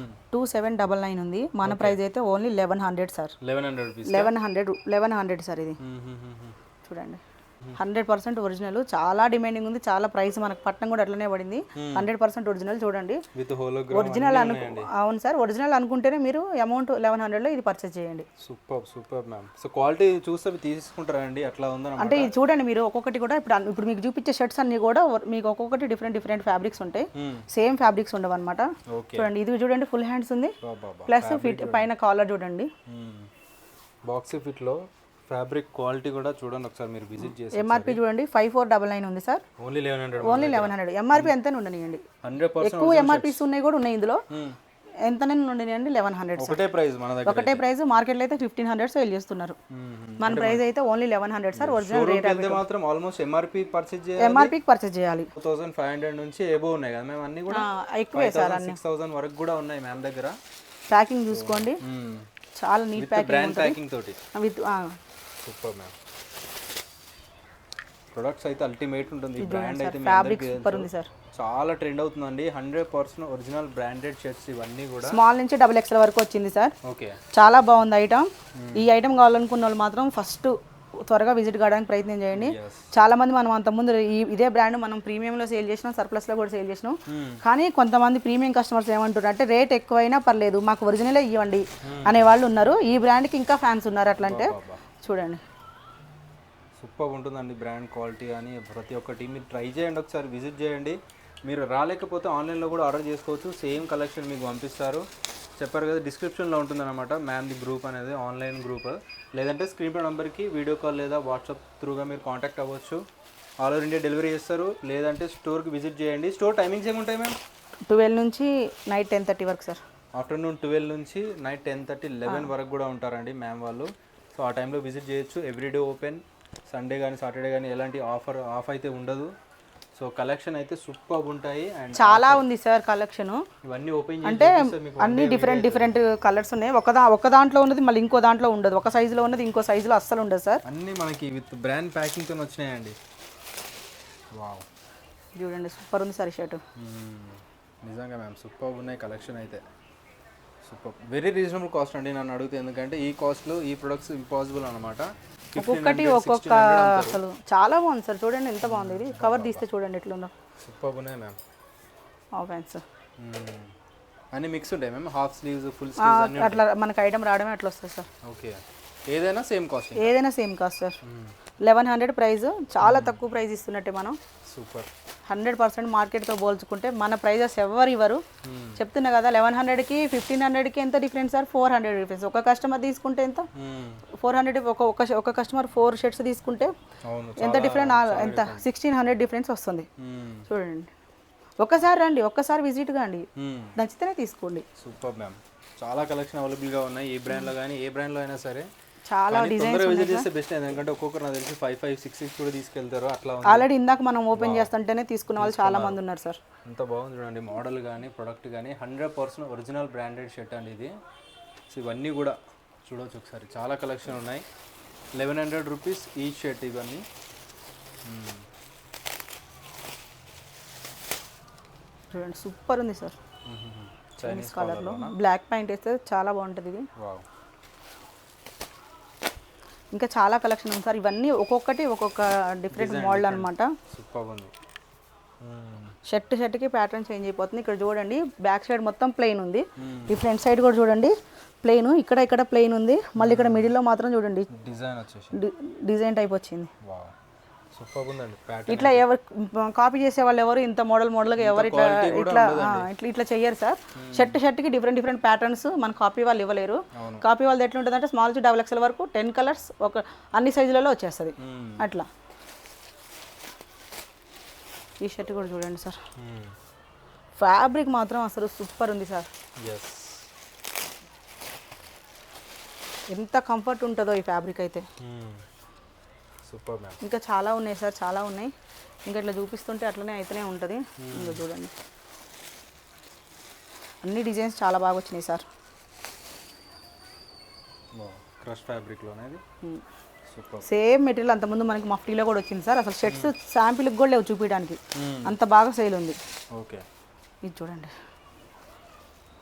2799 ఉంది, మన ప్రైస్ అయితే ఓన్లీ 1100 సార్. 1100 సార్ ఇది. చూడండి 100% ఒరిజినల్, చాలా డిమాండింగ్ ఉంది, చాలా ప్రైస్ మనకు పట్టణం కూడా అట్లనే పడింది. 100% ఒరిజినల్ చూడండి. ఒరిజినల్ అవును సార్, ఒరిజినల్ అనుకుంటేనే మీరు అమౌంట్ 1100లో ఇది పర్చేస్ చేయండి. Super ma'am. సో క్వాలిటీ చూస్తే తీసుకుంటారా అండి, అట్లా ఉందా అంటే ఇది చూడండి మీరు ఒక్కొక్కటి కూడా ఇప్పుడు మీకు చూపించే షర్ట్స్ అన్ని కూడా మీకు ఒక్కొక్కటి డిఫరెంట్ ఫ్యాబ్రిక్స్ ఉంటాయి, సేమ్ ఫ్యాబ్రిక్స్ ఉండవు అనమాట. చూడండి ఇది చూడండి ఫుల్ హ్యాండ్స్ ఉంది, ప్లస్ ఫిట్ పైన కాలర్ చూడండి. బాక్స్ ఫిట్ లో ఫ్యాబ్రిక్ క్వాలిటీ కూడా చూడండి ఒకసారి మీరు విజిట్ చేసి. ఎంఆర్పి చూడండి 5499 ఉంది సార్. ఓన్లీ 1100. ఎంఆర్పి ఎంతనే ఉండనియండి, 100% ఎక్కువ ఎంఆర్పీస్ ఉన్నాయి కూడా ఉన్నాయి ఇందులో. ఎంతనే ఉండనియండి 1100. ఒకటే ప్రైస్ మన దగ్గర, ఒకటే ప్రైస్. మార్కెట్లో అయితే 1500 సేల్ చేస్తున్నారు, మన ప్రైస్ అయితే ఓన్లీ 1100 సార్. ఒరిజినల్ రేట్ అయితే మాత్రం ఆల్మోస్ట్ ఎంఆర్పి పర్చేజ్ చేయాలి, ఎంఆర్పీకి పర్చేజ్ చేయాలి. 2500 నుంచి ఎబో ఉన్నాయి కదా మ్యామ్, అన్ని కూడా ఎక్కువే సార్, అన్ని 6000 వరకు కూడా ఉన్నాయి మ్యామ్ దగ్గర. ప్యాకింగ్ చూసుకోండి, చాలా నీట్ బ్రాండ్ ప్యాకింగ్ తోటి విత్. Super ma'am. ప్రొడక్ట్స్ అయితే అల్టిమేట్ ఉంటుంది. ఈ బ్రాండ్ అయితే ఫ్యాబ్రిక్ సూపర్ ఉంది సార్, చాలా ట్రెండ్ అవుతుందండి. 100% ఒరిజినల్ బ్రాండెడ్ షర్ట్స్ ఇవన్నీ కూడా. స్మాల్ నుంచి XXL వరకు వచ్చింది సార్. ఓకే, చాలా బాగుంది ఐటమ్. ఈ ఐటమ్ కావాలనుకున్న వాళ్ళు మాత్రం ఫస్ట్ త్వరగా విజిట్ కావడానికి ప్రయత్నం చేయండి. చాలా మంది మనం అంతకుముందు ఇదే బ్రాండ్ మనం ప్రీమియంలో సేల్ చేసినాం, సర్ప్లస్లో కూడా సేల్ చేసినాం. కానీ కొంతమంది ప్రీమియం కస్టమర్స్ ఏమంటారు అంటే రేట్ ఎక్కువైనా పర్లేదు మాకు ఒరిజినలే ఇవ్వండి అనే వాళ్ళు ఉన్నారు. ఈ బ్రాండ్కి ఇంకా ఫ్యాన్స్ ఉన్నారు. అట్లా అంటే చూడండి సూపర్ ఉంటుందండి బ్రాండ్ క్వాలిటీ అని. ప్రతి ఒక్కటి మీరు ట్రై చేయండి, ఒకసారి విజిట్ చేయండి. మీరు రాలేకపోతే ఆన్లైన్లో కూడా ఆర్డర్ చేసుకోవచ్చు, సేమ్ కలెక్షన్ మీకు పంపిస్తారు. చెప్పారు కదా డిస్క్రిప్షన్లో ఉంటుందన్నమాట మ్యామ్ది గ్రూప్ అనేది, ఆన్లైన్ గ్రూప్. లేదంటే స్క్రీన్ పై నెంబర్కి వీడియో కాల్ లేదా వాట్సాప్ త్రూగా మీరు కాంటాక్ట్ అవ్వచ్చు. ఆల్ ఓవర్ ఇండియా డెలివరీ చేస్తారు. లేదంటే స్టోర్కి విజిట్ చేయండి. స్టోర్ టైమింగ్స్ ఏముంటాయి మ్యామ్? 12 నుంచి నైట్ 10:30 వరకు సార్. ఆఫ్టర్నూన్ 12 నుంచి నైట్ 10:30, 11 వరకు కూడా ఉంటారండి మ్యామ్ వాళ్ళు. సో ఆ టైంలో విజిట్ చేయొచ్చు. ఎవ్రీడే ఓపెన్, సండే కానీ సాటర్డే కానీ ఎలాంటి ఆఫ్ అయితే ఉండదు. సో కలెక్షన్ అయితే సూపర్ ఉంటాయి. అండ్ చాలా ఉంది సార్ కలెక్షన్. ఇవన్నీ ఓపెన్ అంటే అన్ని డిఫరెంట్ కలర్స్ ఉన్నాయి. ఒక దాంట్లో ఉన్నది మళ్ళీ ఇంకో దాంట్లో ఉండదు, ఒక సైజులో ఉన్నది ఇంకో సైజులో అస్సలు ఉండదు సార్. అన్నీ మనకి విత్ బ్రాండ్ ప్యాకింగ్తో వచ్చినాయండి. వావ్, చూడండి సూపర్ ఉంది సార్ ఈ షర్ట్. నిజంగా మ్యామ్ సూపర్ ఉన్నాయి కలెక్షన్ అయితే. సూపర్, వెరీ రీజనబుల్ కాస్ట్ అండి నన్ను అడిగితే. ఎందుకంటే ఈ కాస్ట్లో ఈ ప్రొడక్ట్స్ ఇంపాసిబుల్ అనమాట. ఒక్కొక్కటి ఒక్కొక్క అసలు చాలా బాగుంది సార్. చూడండి ఎంత బాగుంది ఇది. కవర్ తీస్తే చూడండి ఎట్లుందో. సూపర్ ఉన్నాయి మ్యామ్. ఫ్యాన్స్ అన్ని మిక్స్ ఉంటాయి ma'am, half sleeves full sleeves అన్ని అట్లా మనకి ఐటమ్ రావడమే అట్లా వస్తుంది సార్. ఓకే, ఏదైనా సేమ్ కాస్ట్? ఏదైనా సేమ్ కాస్ట్ సార్. 1100 ప్రైస్, చాలా తక్కువ ప్రైస్ ఇస్తున్నట్టే మనం. సూపర్, 100% మార్కెట్తో పోల్చుకుంటే మన ప్రైజెస్ ఎవరు ఇవ్వరు. చెప్తున్నా కదా 1100కి 1500కి ఎంత డిఫరెన్స్ సార్? 400 డిఫరెన్స్. ఒక కస్టమర్ తీసుకుంటే ఎంత? 400. ఒక కస్టమర్ 4 షర్ట్స్ తీసుకుంటే ఎంత డిఫరెంట్? ఎంత 1600 డిఫరెన్స్ వస్తుంది. చూడండి, ఒక్కసారి రండి, ఒక్కసారి విజిట్ కాండి, నచ్చితేనే తీసుకోండి. సూపర్ మ్యామ్, చాలా కలెక్షన్ అవైలబుల్గా ఉన్నాయి. ఏ బ్రాండ్లో కానీ ఏ బ్రాండ్లో అయినా సరే చాలా డిజైన్స్ విజిట్ చేస్తే బెస్ట్. ఎందుకంటే ఒక్కొక్కరు నాకు తెలిసి 5, 6 కూడా తీసుకెళ్తారు. అట్లా ఆల్రెడీ ఇందాక మనం ఓపెన్ చేస్తుంటేనే తీసుకున్న వాళ్ళు చాలా మంది ఉన్నారు సార్. ఎంత బాగుంది చూడండి, మోడల్ కానీ ప్రొడక్ట్ కానీ 100% ఒరిజినల్ బ్రాండెడ్ షర్ట్ అండి ఇది. సో ఇవన్నీ కూడా చూడవచ్చు ఒకసారి, చాలా కలెక్షన్ ఉన్నాయి. 1100 రూపీస్ ఈ షర్ట్ ఇవన్నీ. చూడండి సూపర్ ఉంది సార్. చైనీస్ కలర్లో బ్లాక్ ప్యాంట్ వేస్తే చాలా బాగుంటుంది ఇది. ఇంకా చాలా కలెక్షన్ ఉంది సార్. ఇవన్నీ ఒక్కొక్కటి ఒక్కొక్క డిఫరెంట్ మోడల్ అనమాట. సూపర్ ఉంది. షర్ట్కి ప్యాటర్న్ చేంజ్ అయిపోతుంది. ఇక్కడ చూడండి బ్యాక్ సైడ్ మొత్తం ప్లెయిన్ ఉంది, ఈ ఫ్రంట్ సైడ్ కూడా చూడండి ప్లెయిన్. ఇక్కడ ప్లెయిన్ ఉంది, మళ్ళీ ఇక్కడ మిడిల్లో మాత్రం చూడండి డిజైన్ వచ్చేసి డిజైన్ టైప్ వచ్చింది. సూపర్ ఉందండి ప్యాటర్న్. ఇట్లా ఎవరు కాపీ చేసే వాళ్ళు ఎవరు ఇంత మోడల్గా ఎవరు ఇట్లా ఇట్లా ఇట్లా ఇట్లా చెయ్యరు సార్. షర్ట్కి డిఫరెంట్ ప్యాటర్న్స్ మన కాపీ వాళ్ళు ఇవ్వలేరు. కాపీ వాళ్ళది ఎట్లా ఉంటుంది అంటే స్మాల్ నుంచి డబుల్ ఎక్స్ఎల్ వరకు 10 కలర్స్ ఒక అన్ని సైజులలో వచ్చేస్తుంది అట్లా. ఈ షర్ట్ కూడా చూడండి సార్, ఫ్యాబ్రిక్ మాత్రం అసలు సూపర్ ఉంది సార్. ఎంత కంఫర్ట్ ఉంటుందో ఈ ఫ్యాబ్రిక్ అయితే. Super ma'am. ఇంకా చాలా ఉన్నాయి సార్, చాలా ఉన్నాయి. ఇంకా ఇట్లా చూపిస్తుంటే అట్లనే అయితేనే ఉంటుంది. ఇంకా చూడండి అన్ని డిజైన్స్ చాలా బాగా వచ్చినాయి సార్. క్రష్ ఫ్యాబ్రిక్లోనే సూపర్. సేమ్ మెటీరియల్ అంతకుముందు మనకి మఫ్టీలో కూడా వచ్చింది సార్. అసలు షర్ట్స్ శాంపిల్కి కూడా లేవు చూపించడానికి, అంత బాగా సేల్ ఉంది. ఓకే, ఇది చూడండి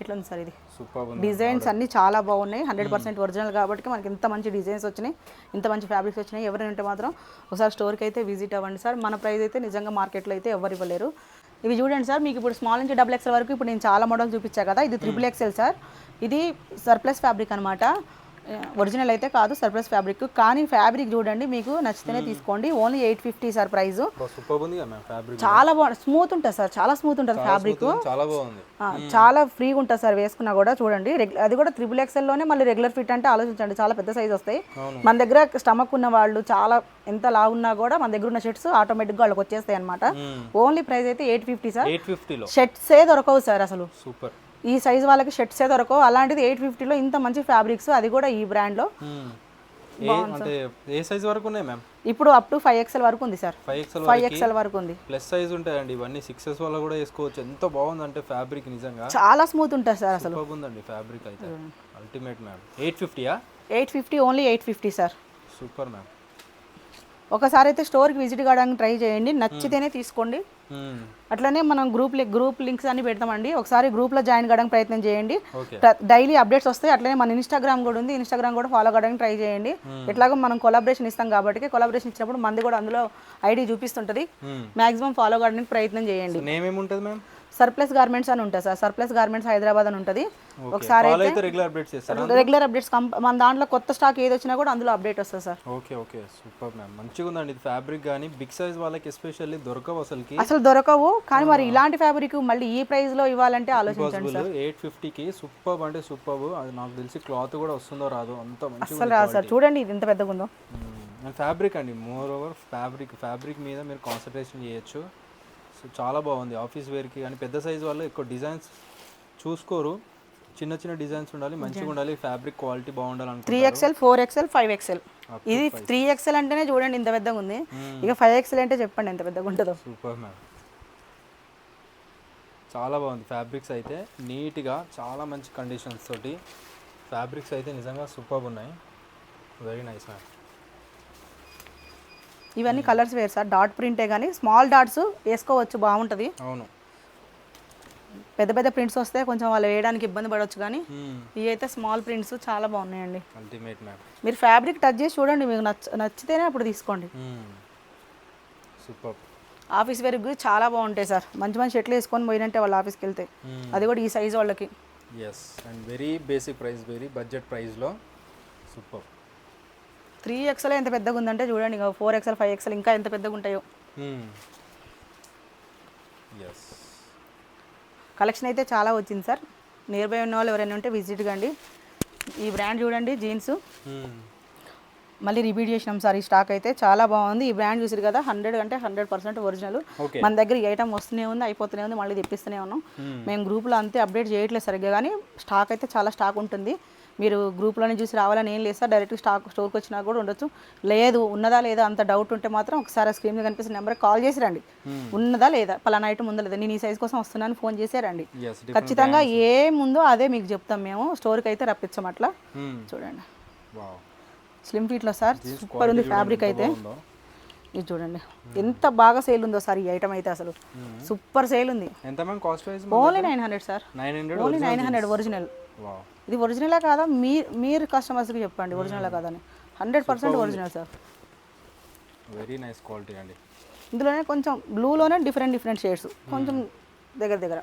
ఎట్లా ఉంది సార్. ఇది సూపర్. డిజైన్స్ అన్నీ చాలా బాగున్నాయి. 100% ఒరిజినల్ కాబట్టి మనకి ఇంత మంచి డిజైన్స్ వచ్చినాయి, ఇంత మంచి ఫ్యాబ్రిక్స్ వచ్చినాయి. ఎవరైనా ఉంటే మాత్రం ఒకసారి స్టోర్కి అయితే విజిట్ అవ్వండి సార్. మన ప్రైస్ అయితే నిజంగా మార్కెట్లో అయితే ఎవరు ఇవ్వలేరు. ఇవి చూడండి సార్, మీకు ఇప్పుడు స్మాల్ నుంచి డబుల్ ఎక్స్ఎల్ వరకు ఇప్పుడు నేను చాలా మోడల్ చూపించాను కదా. ఇది 3XL ఎక్స్ఎల్ సార్. ఇది సర్ప్లస్ ఫ్యాబ్రిక్ అనమాట. ఒరిజినల్ అయితే కాదు, సర్ప్లస్ ఫ్యాబ్రిక్. కానీ ఫ్యాబ్రిక్ చూడండి, మీకు నచ్చితేనే తీసుకోండి. Only 850 sir price. చాలా బాగుంది, స్మూత్ ఉంటుంది సార్, చాలా స్మూత్ ఉంటుంది ఫ్యాబ్రిక్. చాలా ఫ్రీగా ఉంటుంది సార్ వేసుకున్నా కూడా. చూడండి అది కూడా 3XL లోనే మళ్ళీ రెగ్యులర్ ఫిట్ అంటే ఆలోచించండి, చాలా పెద్ద సైజ్ వస్తాయి. మన దగ్గర స్టమక్ ఉన్న వాళ్ళు చాలా ఎంత లావున్నా కూడా మన దగ్గర ఉన్న షర్ట్స్ ఆటోమేటిక్గా వాళ్ళకి వచ్చేస్తాయి అనమాట. ఓన్లీ ప్రైస్ అయితే 850 సార్. 850లో షర్ట్సే దొరకవు సార్ అసలు. సూపర్. ఈ సైజ్ వాళ్ళకి షర్ట్సే దొరకవు, అలాంటిది 850లో ఇంత మంచి ఫ్యాబ్రిక్స్, అది కూడా ఈ బ్రాండ్లో. అంటే ఏ సైజ్ వరకు ఉన్నాయి మ్యామ్? ఇప్పుడు అప్ టు 5XL వరకు ఉంది సార్. 5XL వరకు ఉంది. ప్లస్ సైజ్ ఉంటాయండి ఇవన్నీ. 6S వల్ల కూడా వేసుకోవచ్చు. ఎంత బాగుందంటే ఫ్యాబ్రిక్ నిజంగా చాలా స్మూత్ ఉంటుంది సార్. అసలు బాగుందండి ఫ్యాబ్రిక్ అయితే అల్టిమేట్ మ్యామ్. 850యా? 850, ఓన్లీ 850 సార్. Super ma'am. ఒకసారి అయితే స్టోర్కి విజిట్ కావడానికి ట్రై చేయండి, నచ్చితేనే తీసుకోండి. అట్లనే మనం గ్రూప్ లింక్స్ అన్ని పెడతామండి. ఒకసారి గ్రూప్లో జాయిన్ కావడానికి ప్రయత్నం చేయండి. డైలీ అప్డేట్స్ వస్తాయి. అట్లనే మన ఇన్స్టాగ్రామ్ కూడా ఉంది, ఇన్స్టాగ్రామ్ కూడా ఫాలో కావడానికి ట్రై చేయండి. ఎట్లాగో మనం కొలాబరేషన్ ఇస్తాం కాబట్టి, కొలాబరేషన్ ఇచ్చినప్పుడు మనది కూడా అందులో ఐడి చూపిస్తుంటుంది. మాక్సిమం ఫాలో కావడానికి ప్రయత్నం చేయండి. నేమ్ ఏముంటుంది మ్యామ్? సర్ప్లస్ గార్మెంట్స్ అని ఉంటుంది సార్. సర్ప్లస్ గార్మెంట్స్ హైదరాబాద్ అని ఉంటుంది. ఒకసారి అయితే రెగ్యులర్ అప్డేట్స్ మన దాంట్లో కొత్త స్టాక్ ఏది వచ్చినా కూడా అందులో అప్డేట్ వస్తుంది sir. Okay okay, super ma'am. మంచిగా ఉందండి ఇది ఫ్యాబ్రిక్. కానీ బిగ్ సైజ్ వాళ్ళకి ఎస్పెషల్లీ దొరకవు, అసలు దొరకవు. కానీ మరి ఇలాంటి ఫ్యాబ్రిక్ మళ్ళీ ఈ ప్రైస్ లో ఇవ్వాలంటే ఆలోచించండి సార్. 850కి సూపర్ అంటే సూపర్. అది నాకు తెలిసి క్లాత్ కూడా వస్తుందో రాదో అంత మంచిగా అసలు రాదు సార్. చూడండి ఇది ఎంత పెద్దగా ఉందో. ఫ్యాబ్రిక్ అండి, మోర్ ఓవర్ ఫ్యాబ్రిక్ మీద మీరు కాన్సన్ట్రేషన్ చేయొచ్చు. సో చాలా బాగుంది ఆఫీస్ వేర్కి. కానీ పెద్ద సైజ్ వాళ్ళు ఎక్కువ డిజైన్స్ చూసుకోరు, చిన్న చిన్న డిజైన్స్ ఉండాలి, మంచిగా ఉండాలి, ఫ్యాబ్రిక్ క్వాలిటీ బాగుండాలి అనుకుంటారు. 3XL, 4XL, 5XL. ఇది 3XL అంటేనే చూడండి ఇంత పెద్దగా ఉంది. ఇక 5XL అంటే చెప్పండి ఎంత పెద్దగా ఉంటుందో. సూపర్ మ్యామ్, చాలా బాగుంది ఫ్యాబ్రిక్స్ అయితే. నీట్గా చాలా మంచి కండిషన్స్ తోటి ఫ్యాబ్రిక్స్ అయితే నిజంగా సూపర్ ఉన్నాయి. Very nice ma'am. ఇవన్నీ కలర్స్ వేరు సార్. డాట్ ప్రింటే కానీ స్మాల్ డాట్స్ వేసుకోవచ్చు, బాగుంటుంది. అవును, పెద్ద పెద్ద ప్రింట్స్ వస్తే కొంచెం వాళ్ళు వేయడానికి ఇబ్బంది పడవచ్చు. కానీ ఇవి అయితే స్మాల్ ప్రింట్స్ చాలా బాగున్నాయండి. Ultimate ma'am. మీరు ఫ్యాబ్రిక్ టచ్ చేసి చూడండి, మీకు నచ్చితేనే అప్పుడు తీసుకోండి. సూపర్. ఆఫీస్ వేర్కి చాలా బాగుంటాయి సార్. మంచి మంచి షర్ట్లు వేసుకొని పోయినంటే వాళ్ళు ఆఫీస్కి వెళ్తే, అది కూడా ఈ సైజ్ వాళ్ళకి. Yes, and very basic price, very budget ప్రైస్లో సూపర్. 3XL ఎంత పెద్దగా ఉందంటే చూడండి, 4XL, 5XL ఇంకా ఎంత పెద్దగా ఉంటాయో. ఎస్, కలెక్షన్ అయితే చాలా వచ్చింది సార్. నియర్ బై ఉన్న వాళ్ళు ఎవరైనా ఉంటే విజిట్ కండి. ఈ బ్రాండ్ చూడండి, జీన్స్ మళ్ళీ రిపీట్ చేసినాం సార్. ఈ స్టాక్ అయితే చాలా బాగుంది. ఈ బ్రాండ్ చూసారు కదా, 100 అంటే 100% ఒరిజినల్. మన దగ్గర ఈ ఐటమ్ వస్తూనే ఉంది, అయిపోతూనే ఉంది, మళ్ళీ తెప్పిస్తూనే ఉన్నాం. మేము గ్రూప్లో అంతే అప్డేట్ చేయట్లేదు సరిగ్గా, కానీ స్టాక్ అయితే చాలా స్టాక్ ఉంటుంది. మీరు గ్రూప్లోనే చూసి రావాలని ఏం లేదు సార్. డైరెక్ట్ స్టోర్కి వచ్చినా కూడా ఉండొచ్చు. లేదు ఉన్నదా లేదా అంత డౌట్ ఉంటే మాత్రం ఒకసారి స్క్రీన్ మీద కనిపిస్తున్న నెంబర్కి కాల్ చేసి రండి. ఉన్నదా లేదా, పలానా ఐటమ్ ఉందా లేదా, నేను ఈ సైజ్ కోసం వస్తున్నాను ఫోన్ చేసేరండి. ఖచ్చితంగా ఏముందో అదే మీకు చెప్తాం. మేము స్టోర్కి అయితే రప్పించాం అట్లా. చూడండి స్లిమ్ ఫిట్లో సార్, సూపర్ ఉంది ఫ్యాబ్రిక్ అయితే. ఇది చూడండి ఎంత బాగా సేల్ ఉందో సార్. ఈ ఐటమ్ అయితే అసలు సూపర్ సేల్ ఉంది. Only 900 sir. Only 900 original. ఇది ఒరిజినలా కాదా మీరు కస్టమర్స్కి చెప్పండి, ఒరిజినలా కాదని. 100% original sir. Very nice quality అండి. ఇందులోనే కొంచెం బ్లూలోనే డిఫరెంట్ షేడ్స్, కొంచెం దగ్గర.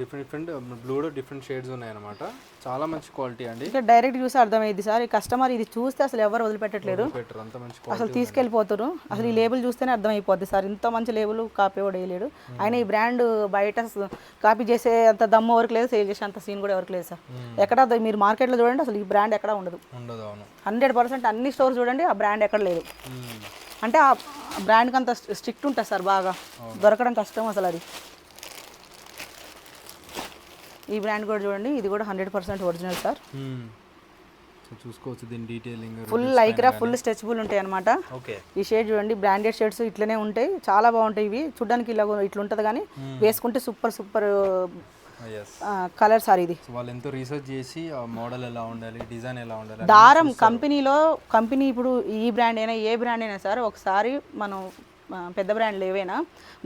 డిఫరెంట్ బ్లూలో డిఫరెంట్ షేడ్స్ ఉన్నాయన్నమాట. చాలా మంచి క్వాలిటీ అండి. ఇంకా డైరెక్ట్ చూసి అర్థమైంది సార్, ఈ కస్టమర్ ఇది చూస్తే అసలు ఎవరు వదిలిపెట్టట్లేరు, బెటర్ అంత మంచి అసలు తీసుకెళ్ళిపోతారు. అసలు ఈ లేబుల్ చూస్తేనే అర్థమైపోద్ది సార్, ఇంత మంచి లేబుల్ కాపీ కూడా వేయలేడు. ఆయన ఈ బ్రాండ్ బయట కాపీ చేసే అంత దమ్ము ఎవరికి లేదు, సేల్ చేసే అంత సీన్ కూడా ఎవరికి లేదు సార్. ఎక్కడ మీరు మార్కెట్లో చూడండి అసలు ఈ బ్రాండ్ ఎక్కడ ఉండదు. అవును 100% అన్ని స్టోర్ చూడండి ఆ బ్రాండ్ ఎక్కడ లేదు. అంటే ఆ బ్రాండ్కి అంత స్ట్రిక్ట్ ఉంటుంది సార్, బాగా దొరకడం కష్టం అసలు అది. ఈ బ్రాండ్ కూడా చూడండి, ఇది కూడా 100% ఒరిజినల్ సార్. చూసుకోవచ్చు దీని detailing, full Lycra, full stretchable ఉంటాయి అనమాట. ఈ షేడ్ చూడండి, బ్రాండెడ్ షేడ్స్ ఇట్లనే ఉంటాయి, చాలా బాగుంటాయి ఇవి. చూడడానికి ఇలా ఇట్లా ఉంటుంది కానీ వేసుకుంటే సూపర్ కలర్ సార్ ఇది. వాళ్ళు ఎంతో రీసెర్చ్ చేసి ఆ మోడల్ ఎలా ఉండాలి, డిజైన్ ఎలా ఉండాలి, దారం కంపెనీ ఇప్పుడు ఈ బ్రాండ్ అయినా ఏ బ్రాండ్ అయినా సార్, ఒకసారి మనం పెద్ద బ్రాండ్లు ఏవైనా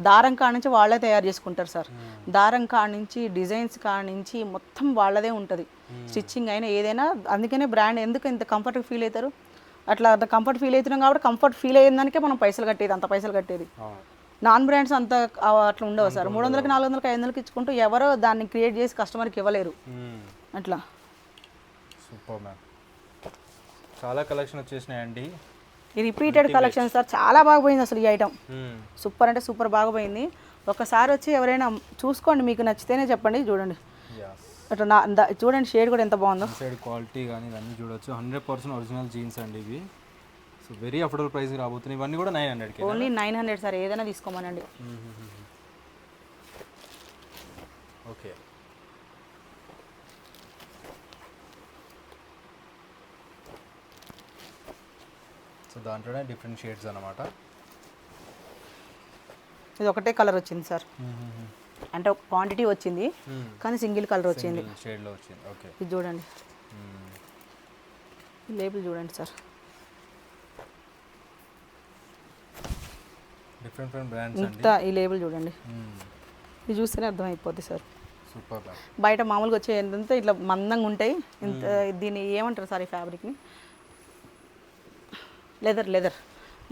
దారం కాడ నుంచి వాళ్ళే తయారు చేసుకుంటారు సార్. దారం కాడ నుంచి డిజైన్స్ కాడ నుంచి మొత్తం వాళ్ళదే ఉంటుంది, స్టిచ్చింగ్ అయినా ఏదైనా. అందుకనే బ్రాండ్ ఎందుకు ఇంత కంఫర్ట్గా ఫీల్ అవుతారు, అట్లా కంఫర్ట్ ఫీల్ అవుతున్నాం కాబట్టి కంఫర్ట్ ఫీల్ అయ్యేదానికే మనం అంత పైసలు కట్టేది. నాన్ బ్రాండ్స్ అంత అట్లా ఉండవు సార్, 300కి 400కి 500కి ఇచ్చుకుంటూ ఎవరో దాన్ని క్రియేట్ చేసి కస్టమర్కి ఇవ్వలేరు అట్లా. సూపర్ మ్యామ్, చాలా కలెక్షన్ వచ్చేసినాయండి. ఈ రిపీటెడ్ కలెక్షన్ సార్, చాలా బాగా పోయింది అసలు ఈ ఐటమ్. సూపర్ అంటే సూపర్ బాగా పోయింది. ఒకసారి వచ్చి ఎవరైనా చూసుకోండి, మీకు నచ్చితేనే చెప్పండి. చూడండి అట్లా చూడండి షేడ్ కూడా ఎంత బాగుందో, సైడ్ క్వాలిటీ కానీ ఇవన్నీ చూడొచ్చు. 100% ఒరిజినల్ జీన్స్ అండి ఇవి. సో వెరీ అఫోర్డబుల్ ప్రైస్ రాబోతున్నాయి. ఇవన్నీ కూడా 900కి, ఓన్లీ 900 సార్, ఏదైనా తీసుకోమనండి. ఓకే, సో దాంట్లోనే డిఫరెంట్ షేడ్స్ అన్నమాట. ఇది ఒకటే కలర్ వచ్చింది సార్, అంటే ఒక క్వాంటిటీ వచ్చింది కానీ సింగిల్ కలర్ వచ్చింది, షేడ్లో వచ్చింది. ఓకే, ఇది చూడండి, ఈ లేబుల్ చూడండి సార్, డిఫరెంట్ బ్రాండ్స్ ఇంత ఈ లేబుల్ చూడండి, ఇది చూస్తేనే అర్థమైపోద్ది సార్. సూపర్. బయట మామూలుగా వచ్చే ఏంటంటే ఇట్లా మందంగా ఉంటాయి, ఇంత దీన్ని ఏమంటారు సార్ ఈ ఫ్యాబ్రిక్ని,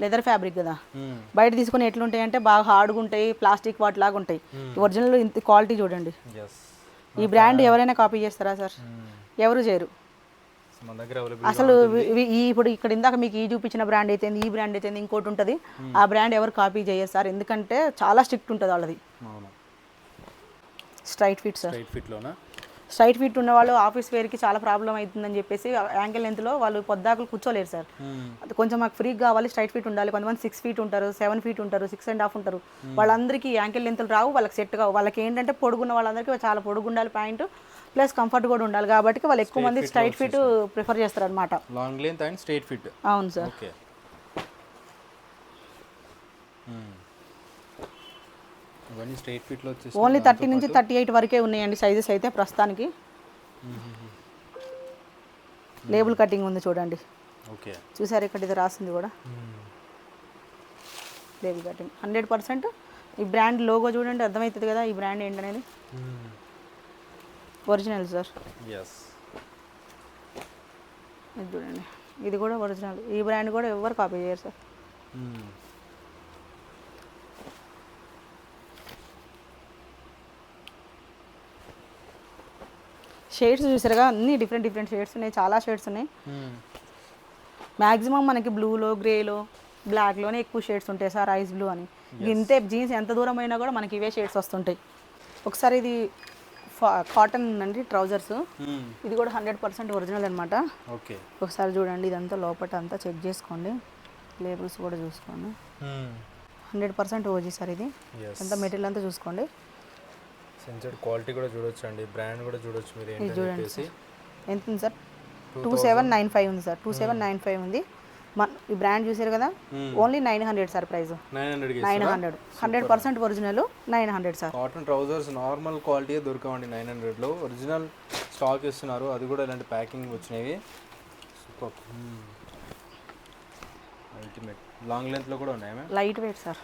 లెదర్ ఫ్యాబ్రిక్ కదా. బయట తీసుకుని ఎట్లుంటాయి అంటే బాగా హార్డ్గా ఉంటాయి, ప్లాస్టిక్ వాటి లాగా ఉంటాయి. ఒరిజినల్ ఇంత క్వాలిటీ చూడండి. ఈ బ్రాండ్ ఎవరైనా కాపీ చేస్తారా సార్? ఎవరు చేయరు అసలు. ఇప్పుడు ఇక్కడ ఇందాక మీకు ఈ చూపించిన బ్రాండ్ అయితే ఈ బ్రాండ్ అయితే ఇంకోటి ఉంటుంది, ఆ బ్రాండ్ ఎవరు కాపీ చేయరు సార్, ఎందుకంటే చాలా స్ట్రిక్ట్ ఉంటుంది వాళ్ళది. Straight fit sir, straight fit ఉన్న వాళ్ళు ఆఫీస్ వేర్కి చాలా ప్రాబ్లం అవుతుందని చెప్పేసి యాంకిల్ లెంత్లో వాళ్ళు పొద్దాకులు కూర్చోలేరు సార్. అది కొంచెం మాకు ఫ్రీగా కావాలి, స్ట్రైట్ ఫిట్ ఉండాలి. కొంతమంది 6 feet ఉంటారు, 7 feet ఉంటారు, 6.5 ఉంటారు. వాళ్ళందరికీ యాంకిల్ లెంత్లు రావు, వాళ్ళకి సెట్ కావు. వాళ్ళకి ఏంటంటే పొడుగున్న వాళ్ళందరికీ చాలా పొడుగు ఉండాలి ప్యాంటు, ప్లస్ కంఫర్ట్ కూడా ఉండాలి కాబట్టి వాళ్ళు ఎక్కువ మంది స్ట్రైట్ ఫిట్ ప్రిఫర్ చేస్తారు అనమాట. Long length and straight fit. అవును సార్. స్ట్రైట్ ఫిట్లో వచ్చేసి ఓన్లీ 30 నుంచి 38 వరకే ఉన్నాయండి సైజెస్ అయితే ప్రస్తుతానికి. లేబుల్ కటింగ్ ఉంది చూడండి, చూసారు ఇక్కడ ఇది రాసింది కూడా లేబుల్ కటింగ్. 100% ఈ బ్రాండ్ లోగో చూడండి, అర్థమవుతుంది కదా ఈ బ్రాండ్ ఏంటనేది. ఒరిజినల్ సార్, ఇది చూడండి, ఇది కూడా ఒరిజినల్. ఈ బ్రాండ్ కూడా ఎవరు కాపీ చేయరు సార్. షేడ్స్ చూసారుగా, అన్ని డిఫరెంట్ షేడ్స్ ఉన్నాయి, చాలా షేడ్స్ ఉన్నాయి. మ్యాక్సిమం మనకి బ్లూలో, గ్రేలో, బ్లాక్లోనే ఎక్కువ షేడ్స్ ఉంటాయి సార్, ఐస్ బ్లూ అని. ఇంతే జీన్స్ ఎంత దూరం అయినా కూడా మనకి ఇవే షేడ్స్ వస్తుంటాయి. ఒకసారి ఇది కాటన్ అండి ట్రౌజర్స్, ఇది కూడా 100% ఒరిజినల్ అనమాట. ఒకసారి చూడండి, ఇదంతా లోపల అంతా చెక్ చేసుకోండి, లేబుల్స్ కూడా చూసుకోండి. 100% ఓజీ సార్ ఇది. అంతా మెటీరియల్ అంతా చూసుకోండి. సెన్సెడ్ క్వాలిటీ కూడా చూడొచ్చు అండి, బ్రాండ్ కూడా చూడొచ్చు మీరు. ఇది చూడండి సార్, ఎంత ఉంది సార్? 2795 ఉంది సార్, 2795 ఉంది. ఈ బ్రాండ్ చూసారు కదా, only 900 sir price. 900 100% original 900 sir. Cotton trousers normal quality దొరకవండి 900లో, ఒరిజినల్ స్టాక్ ఇస్తున్నారు, అది కూడా ఇలాంటి ప్యాకింగ్ వచ్చినవి. Super, ultimate. లాంగ్ లెంత్లో కూడా ఉన్నాయి ma'am, light weight sir,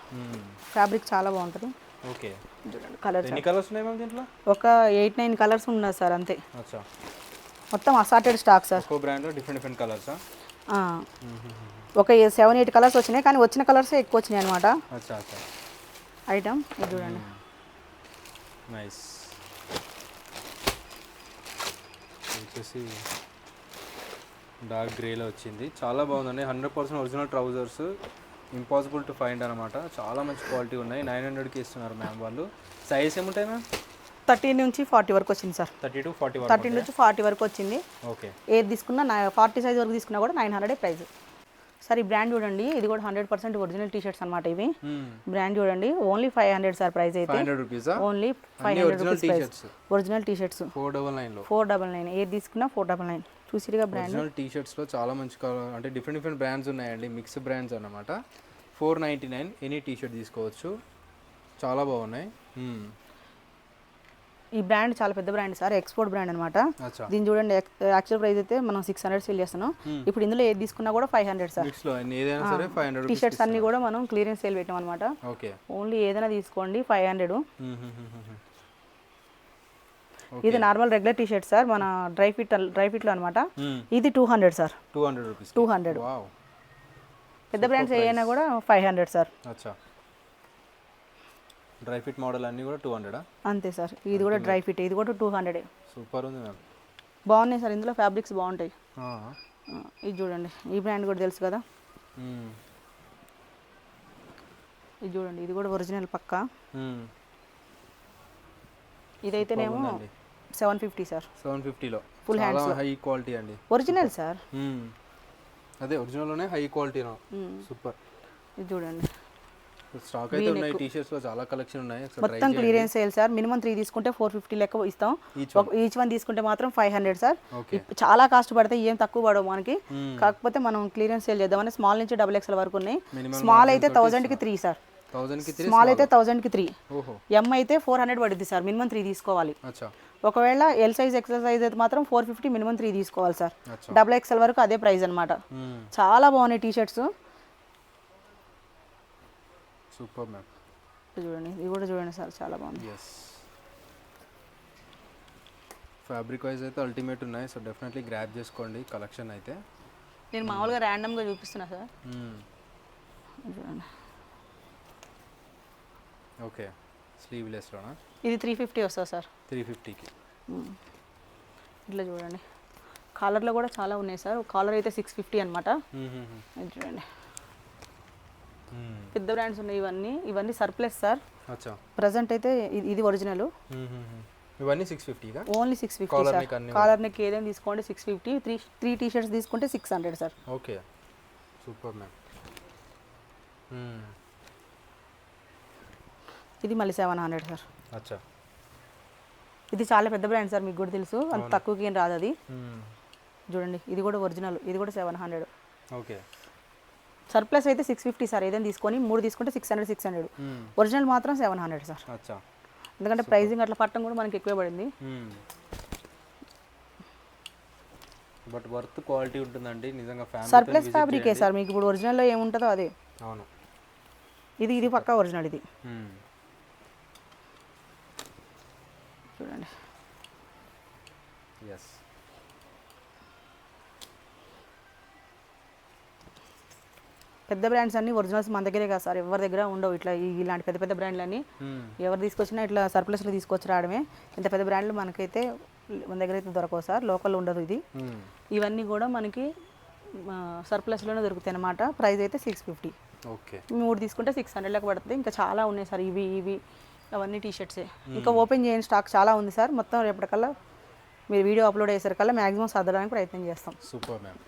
fabric చాలా బాగుంటుంది. ఓకే, చూడండి కలర్స్, ఎన్ని కలర్స్ ఉన్నాయి మ్యామ్ దీంట్లో? ఒక 8-9 కలర్స్ ఉన్నాయి సార్ అంతే. అచ్చా, మొత్తం అసార్టెడ్ స్టాక్ సార్. ఒక్కో బ్రాండ్లో డిఫరెంట్ కలర్సా? ఒక 7-8 కలర్స్ వచ్చినాయి, కానీ వచ్చిన కలర్సే ఎక్కువ వచ్చినాయి అనమాట. అచ్చా అచ్చా, ఐటమ్ ఇది చూడండి, నైస్. వచ్చేసి డార్క్ గ్రేలో వచ్చింది, చాలా బాగుందండి. 100% original trousers, impossible to find అనమాట. చాలా మంచి క్వాలిటీ ఉన్నాయి. 900కి ఇస్తున్నారు మ్యామ్ వాళ్ళు. సైజ్ ఏముంటాయి మ్యామ్? 30 నుంచి 40 వరకు వచ్చింది సార్. 30 to 40 వరకు. 30 నుంచి 40 వరకు వచ్చింది. ఓకే. ఏది తీసుకున్నా 40 సైజ్ వరకు తీసుకున్నా కూడా 900 ప్రైస్. సార్ ఈ బ్రాండ్ చూడండి, ఇది కూడా 100% ఒరిజినల్ టీ షర్ట్స్ అనమాట. ఇవి బ్రాండ్ చూడండి, ఓన్లీ 500 సార్ ప్రైస్ అయితే. 500 రూపీసా? Only 500 rupees price. Original T shirts 499 లో. 499 ఏది తీసుకున్నా 499. చూసిరిగా బ్రాండ్. ఒరిజినల్ టీ షర్ట్స్ లో చాలా మంచి అంటే డిఫరెంట్ బ్రాండ్స్ ఉన్నాయండి, మిక్స్ బ్రాండ్స్ అన్నమాట. 499 ఎనీ టీ షర్ట్ తీసుకోవచ్చు, చాలా బాగున్నాయి. ఈ బ్రాండ్ చాలా పెద్ద బ్రాండ్ సార్, ఎక్స్పోర్ట్ బ్రాండ్ అనమాట. అచ్చా. దీని చూడండి, యాక్చువల్ ప్రైస్ అయితే మనం 600 సేల్ చేస్తున్నాం. ఇప్పుడు ఇందులో ఏది తీసుకున్నా కూడా 500 సార్. మిక్స్ లో ఏదైనా సరే 500 టీ షర్ట్స్ అన్ని కూడా మనం క్లియరెన్స్ సేల్ పెట్టాం అనమాట. ఓకే. ఓన్లీ ఏదైనా తీసుకోండి 500. ఇది normal regular T shirt sir, మన డ్రై ఫిట్ లో అనమాట. ఇది 200 సార్. 200 రూపీస్. 200. వావ్. పెద్ద బ్రాండ్స్ ఏమైనా కూడా 500 సార్. అచ్చా. డ్రై ఫిట్ మోడల్ అన్నీ కూడా 200. అంతే సార్. ఇది కూడా డ్రై ఫిట్, ఇది కూడా 200. సూపర్ ఉంది మ్యామ్. బాగున్నాయి సార్, ఇందులో ఫ్యాబ్రిక్స్ బాగుంటాయి. ఇది చూడండి, ఈ బ్రాండ్ కూడా తెలుసు కదా. ఇది చూడండి, ఇది కూడా ఒరిజినల్ పక్కా. ఇదైతేనేమో 750 సార్. 750లో ఫుల్ హ్యాండ్స్, హై క్వాలిటీ అండి. Original sir. అదే ఒరిజినల్లోనే హై క్వాలిటీలో. సూపర్. ఇది చూడండి, స్టాక్ అయితే ఉన్నాయి, టీ షర్ట్స్ లో చాలా కలెక్షన్ ఉన్నాయి. మొత్తం క్లియరెన్స్ సేల్ సార్. మినిమం 3 తీసుకుంటే 450 లెక్క ఇస్తాం. ఈచ్ వన్ తీసుకుంటే మాత్రం 500 సార్. చాలా కాస్ట్ పడతాయి, ఏం తక్కువ పడవు మనకి. కాకపోతే మనం క్లియరెన్స్ సేల్ చేద్దామని స్మాల్ నుంచి XXL వరకు ఉన్నాయి. స్మాల్ అయితే 1000కి 3 సార్. స్మాల్ అయితే 1000కి 3. ఎం అయితే 400 పడుద్ది సార్. మినిమం 3 తీసుకోవాలి. ఒకవేళ ఎల్ సైజ్ ఎక్సెల్ సైజ్ అయితే మాత్రం 450, మినిమం 3 తీసుకోవాలి సార్. XXL వరకు అదే ప్రైస్ అనమాట. చాలా బాగున్నాయి టీ షర్ట్స్. Super ma'am. చూడండి, ఇది కూడా చూడండి సార్, చాలా బాగుంది. ఫ్యాబ్రిక్ వైజ్ అయితే అల్టిమేట్ ఉన్నాయి. సో డెఫినెట్లీ గ్రాబ్ చేసుకోండి కలెక్షన్ అయితే. నేను మామూలుగా ర్యాండమ్గా చూపిస్తున్నా సార్. చూడండి. ఓకే. స్లీవ్లెస్లోనా? ఇది 350 వస్తుంది సార్. 350కి. ఇట్లా చూడండి, కాలర్లో కూడా చాలా ఉన్నాయి సార్. కాలర్ అయితే 650 అనమాట. ఇది చూడండి, పెద్ద బ్రాండ్స్ ఉన్నాయి. ఇవన్నీ సర్ప్లస్ సార్. ప్రజెంట్ అయితే ఇది ఒరిజినల్. ఇవన్నీ 650గా? Only 650 sir. కాలర్ నెక్ ఏదైనా తీసుకోండి 650. 3 టీ షర్ట్స్ తీసుకుంటే 600 సార్. ఓకే. Super ma'am. ఇది మళ్ళీ 700 సార్. అచ్చా. ఇది చాలా పెద్ద బ్రాండ్ సార్, మీకు కూడా తెలుసు, అంత తక్కువకి ఏం రాదు అది. చూడండి, ఇది కూడా ఒరిజినల్, ఇది కూడా 700. ఓకే. సర్ప్లస్ అయితే 650 సార్. ఏదైనా తీసుకొని 3 తీసుకుంటే 600. ఒరిజినల్ మాత్రం 700 సార్. అచ్చా. ఎందుకంటే ప్రైజింగ్ అట్లా పట్టడం కూడా మనకి ఎక్కువ పడింది. బట్ వర్త్ క్వాలిటీ ఉంటుందండి నిజంగా. సర్ప్లస్ ఫ్యాబ్రికే సార్, మీకు ఇప్పుడు ఒరిజినల్లో ఏముంటుందో అదే. అవును. ఇది పక్కా ఒరిజినల్. ఇది చూడండి. ఎస్. పెద్ద బ్రాండ్స్ అన్ని ఒరిజినల్స్ మన దగ్గరే కాదు సార్, ఎవరి దగ్గర ఉండవు. ఇట్లా ఇలాంటి పెద్ద పెద్ద బ్రాండ్లన్నీ ఎవరు తీసుకొచ్చినా ఇట్లా సర్ప్లస్లో తీసుకొచ్చి రావడమే. ఇంత పెద్ద బ్రాండ్లు మనకైతే మన దగ్గర అయితే దొరకవు సార్, లోకల్ ఉండదు ఇది. ఇవన్నీ కూడా మనకి సర్ప్లస్లోనే దొరుకుతాయి అన్నమాట. ప్రైస్ అయితే 650. ఓకే. 3 తీసుకుంటే 600 లెక్క పడుతుంది. ఇంకా చాలా ఉన్నాయి సార్, ఇవి అవన్నీ టీ షర్ట్సే. ఇంకా ఓపెన్ చేయని స్టాక్ చాలా ఉంది సార్. మొత్తం రేపటికల్లా మీరు వీడియో అప్లోడ్ చేసేసరికల్లా మ్యాక్సిమం సర్దడానికి ప్రయత్నం చేస్తాం. Super ma'am.